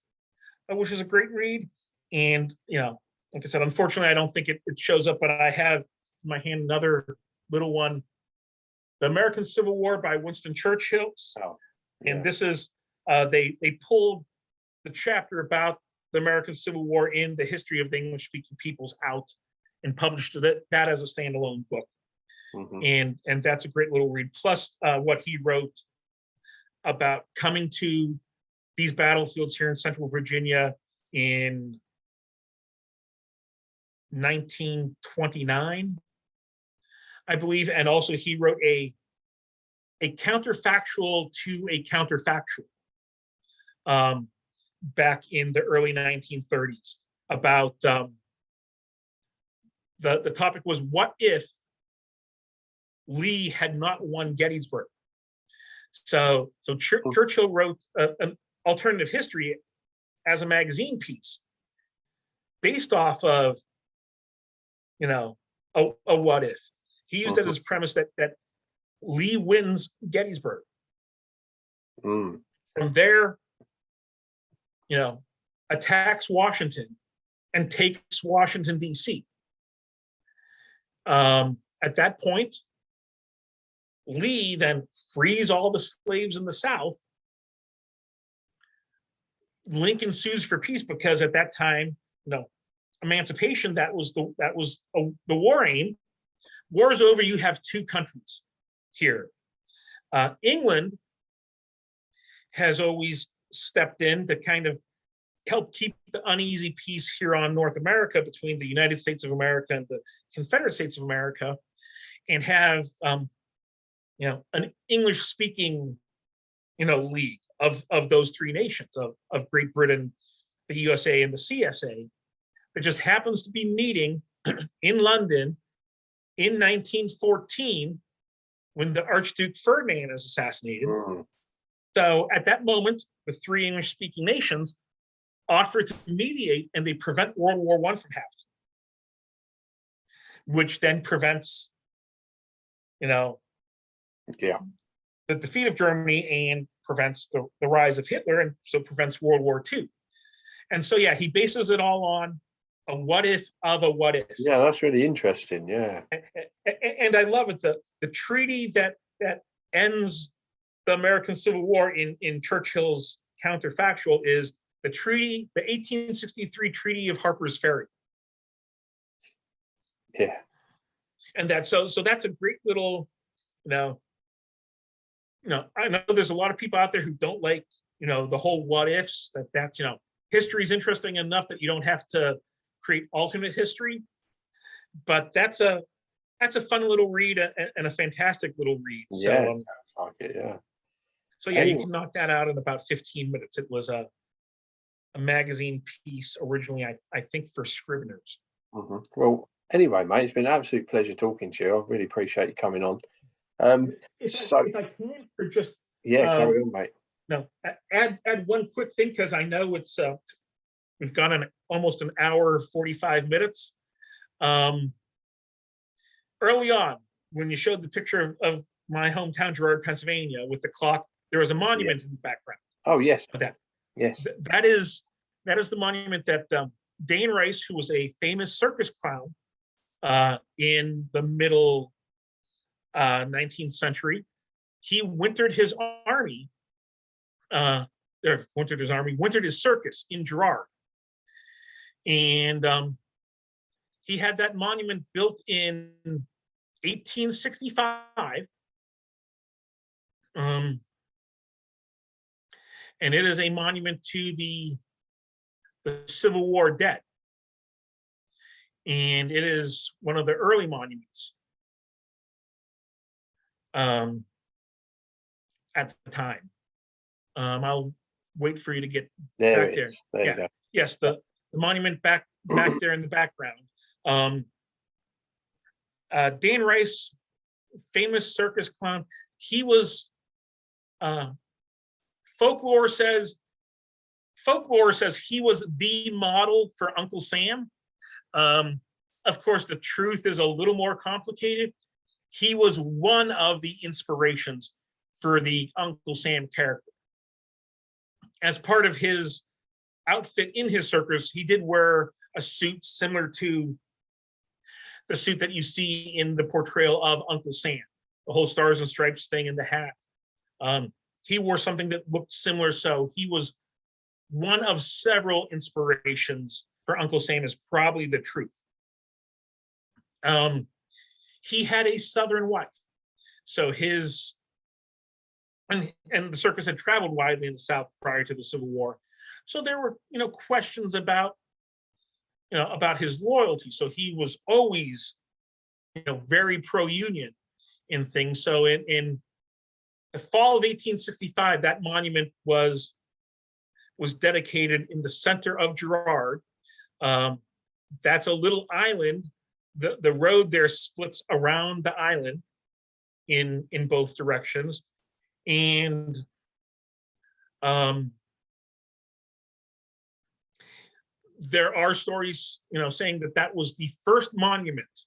which is a great read. And like I said, unfortunately, I don't think it shows up, but I have in my hand another little one, The American Civil War by Winston Churchill. And this is, they pulled the chapter about the American Civil War in the history of the English-speaking peoples out and published that as a standalone book. And that's a great little read. Plus what he wrote about coming to these battlefields here in Central Virginia in 1929, I believe. And also he wrote a counterfactual to a counterfactual back in the early 1930s about the topic was, what if Lee had not won Gettysburg? So Churchill wrote an alternative history as a magazine piece based off of a what if. He used it as a premise that Lee wins Gettysburg. From there, attacks Washington and takes Washington, D.C. At that point, Lee then frees all the slaves in the South. Lincoln sues for peace because at that time, emancipation, that was the war aim. war is over, you have two countries here. England has always stepped in to kind of help keep the uneasy peace here on North America between the United States of America and the Confederate States of America, and have an English-speaking league of those three nations of Great Britain, the USA, and the CSA that just happens to be meeting in London in 1914 when the Archduke Ferdinand is assassinated. So at that moment, the three English-speaking nations offer to mediate, and they prevent World War I from happening, which then prevents, the defeat of Germany and prevents the rise of Hitler, and so prevents World War II. And so, he bases it all on a what if of a what if. Yeah, that's really interesting. Yeah. And I love it. The treaty that ends the American Civil War in Churchill's counterfactual is the 1863 Treaty of Harper's Ferry. Yeah. And that's so that's a great little, I know there's a lot of people out there who don't like, the whole what ifs, that's history is interesting enough that you don't have to create alternate history, but that's a fun little read and a fantastic little read. Yeah, So, like it, yeah. So you can knock that out in about 15 minutes. It was a magazine piece originally, I think, for Scribner's. Mm-hmm. Well, anyway, mate, it's been an absolute pleasure talking to you. I really appreciate you coming on. If I can, for just carry on, mate. No, add one quick thing, because I know it's we've gone almost an hour 45 minutes. Early on, when you showed the picture of my hometown, Girard, Pennsylvania, with the clock, there was a monument in the background. Oh, yes. That. Yes. That is the monument that Dane Rice, who was a famous circus clown in the middle 19th century, he wintered his army. Wintered his circus in Girard, and he had that monument built in 1865. And it is a monument to the Civil War dead. And it is one of the early monuments at the time. I'll wait for you to get back there. There you go. Yes, the monument back there in the background. Dane Rice, famous circus clown. He was folklore says he was the model for Uncle Sam. Of course, the truth is a little more complicated. He was one of the inspirations for the Uncle Sam character. As part of his outfit in his circus, he did wear a suit similar to the suit that you see in the portrayal of Uncle Sam, the whole stars and stripes thing and the hat. He wore something that looked similar, so he was one of several inspirations for Uncle Sam, is probably the truth. He had a Southern wife, so and the circus had traveled widely in the South prior to the Civil War, so there were questions about his loyalty. So he was always very pro-Union in things. So in the fall of 1865, that monument was dedicated in the center of Girard. That's a little island. The road there splits around the island in both directions, and there are stories, saying that was the first monument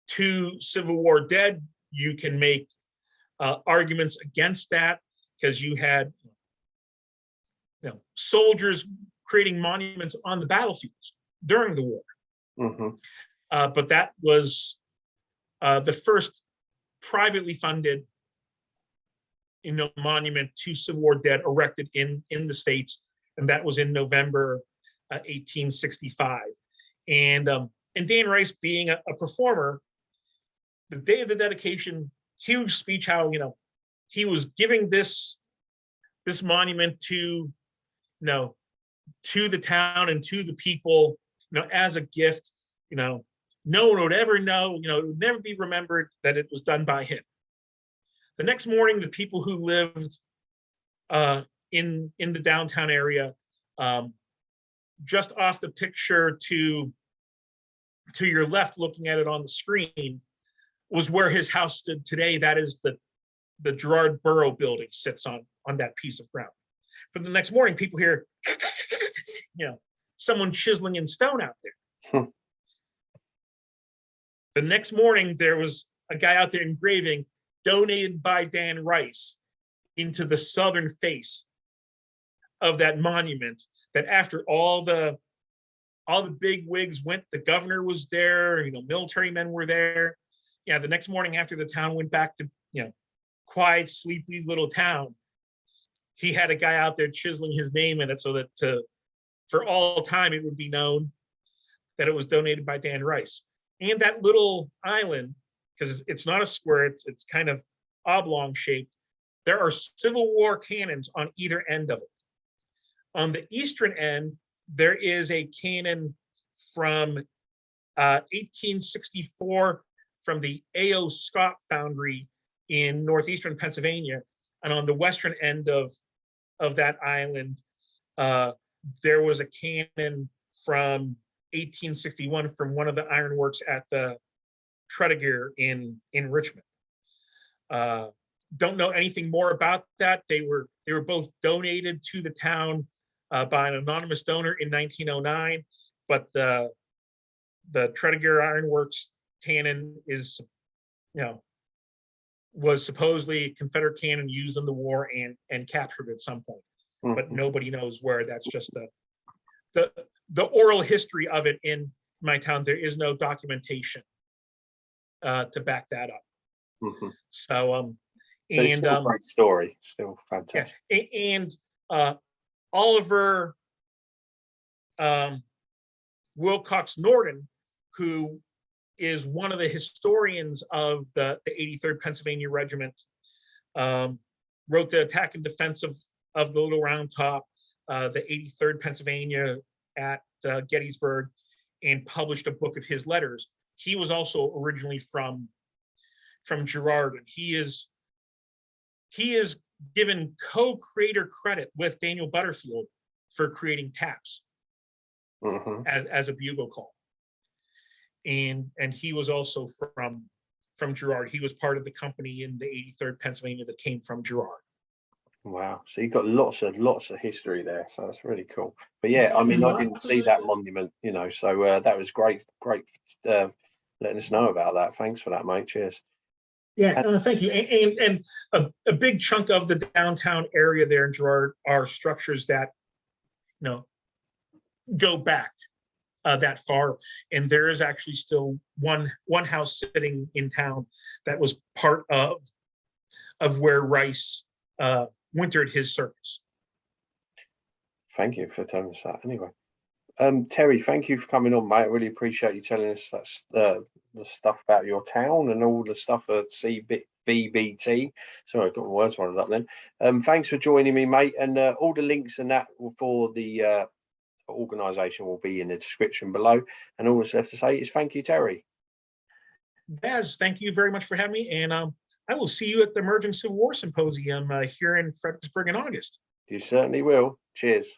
to Civil War dead. You can make arguments against that, because you had soldiers creating monuments on the battlefields during the war. Mm-hmm. But that was the first privately funded monument to Civil War dead erected in the States, and that was in November 1865. And Dane Rice, being a performer, the day of the dedication, huge speech, how, he was giving this monument to, to the town and to the people, as a gift. No one would ever know, it would never be remembered that it was done by him. The next morning, the people who lived in the downtown area, just off the picture to your left, looking at it on the screen, was where his house stood today. That is the Gerard Borough building sits on that piece of ground. But the next morning, people hear, someone chiseling in stone out there. The next morning, there was a guy out there engraving, donated by Dan Rice, into the southern face of that monument. That after all the big wigs went, the governor was there, military men were there. Yeah, the next morning after the town went back to, quiet, sleepy little town, he had a guy out there chiseling his name in it so that for all time it would be known that it was donated by Dan Rice. And that little island, because it's not a square, it's kind of oblong shaped, there are Civil War cannons on either end of it. On the eastern end, there is a cannon from 1864 from the A.O. Scott Foundry in northeastern Pennsylvania. And on the western end of that island, there was a cannon from 1861 from one of the ironworks at the Tredegar in Richmond. Don't know anything more about that. They were both donated to the town by an anonymous donor in 1909, but the Tredegar Ironworks cannon is, was supposedly a Confederate cannon used in the war and captured at some point, but nobody knows where. That's just the oral history of it in my town. There is no documentation to back that up. So, but it's still a great story, still fantastic. Yeah. And Oliver Wilcox Norton, who is one of the historians of the 83rd Pennsylvania Regiment, wrote the Attack and Defense of the Little Round Top, the 83rd Pennsylvania at Gettysburg, and published a book of his letters. He was also originally from Girard, and he is given co-creator credit with Daniel Butterfield for creating taps as a bugle call. And he was also from Girard. He was part of the company in the 83rd Pennsylvania that came from Girard. Wow. So you've got lots of history there. So that's really cool. But yeah, I mean, I didn't see that monument, so that was great letting us know about that. Thanks for that, mate. Cheers. Yeah, thank you. And a big chunk of the downtown area there in Girard are structures that, go back that far. And there is actually still one house sitting in town that was part of where Rice wintered his service. Thank you for telling us that. Anyway, Terry, thank you for coming on, mate. I really appreciate you telling us the stuff about your town and all the stuff at CBBT. Sorry, I got my words rolled up then. Thanks for joining me, mate. And all the links and that for the organisation will be in the description below. And all that's left to say is thank you, Terry. Baz, thank you very much for having me. And I will see you at the Emerging Civil War Symposium here in Fredericksburg in August. You certainly will. Cheers.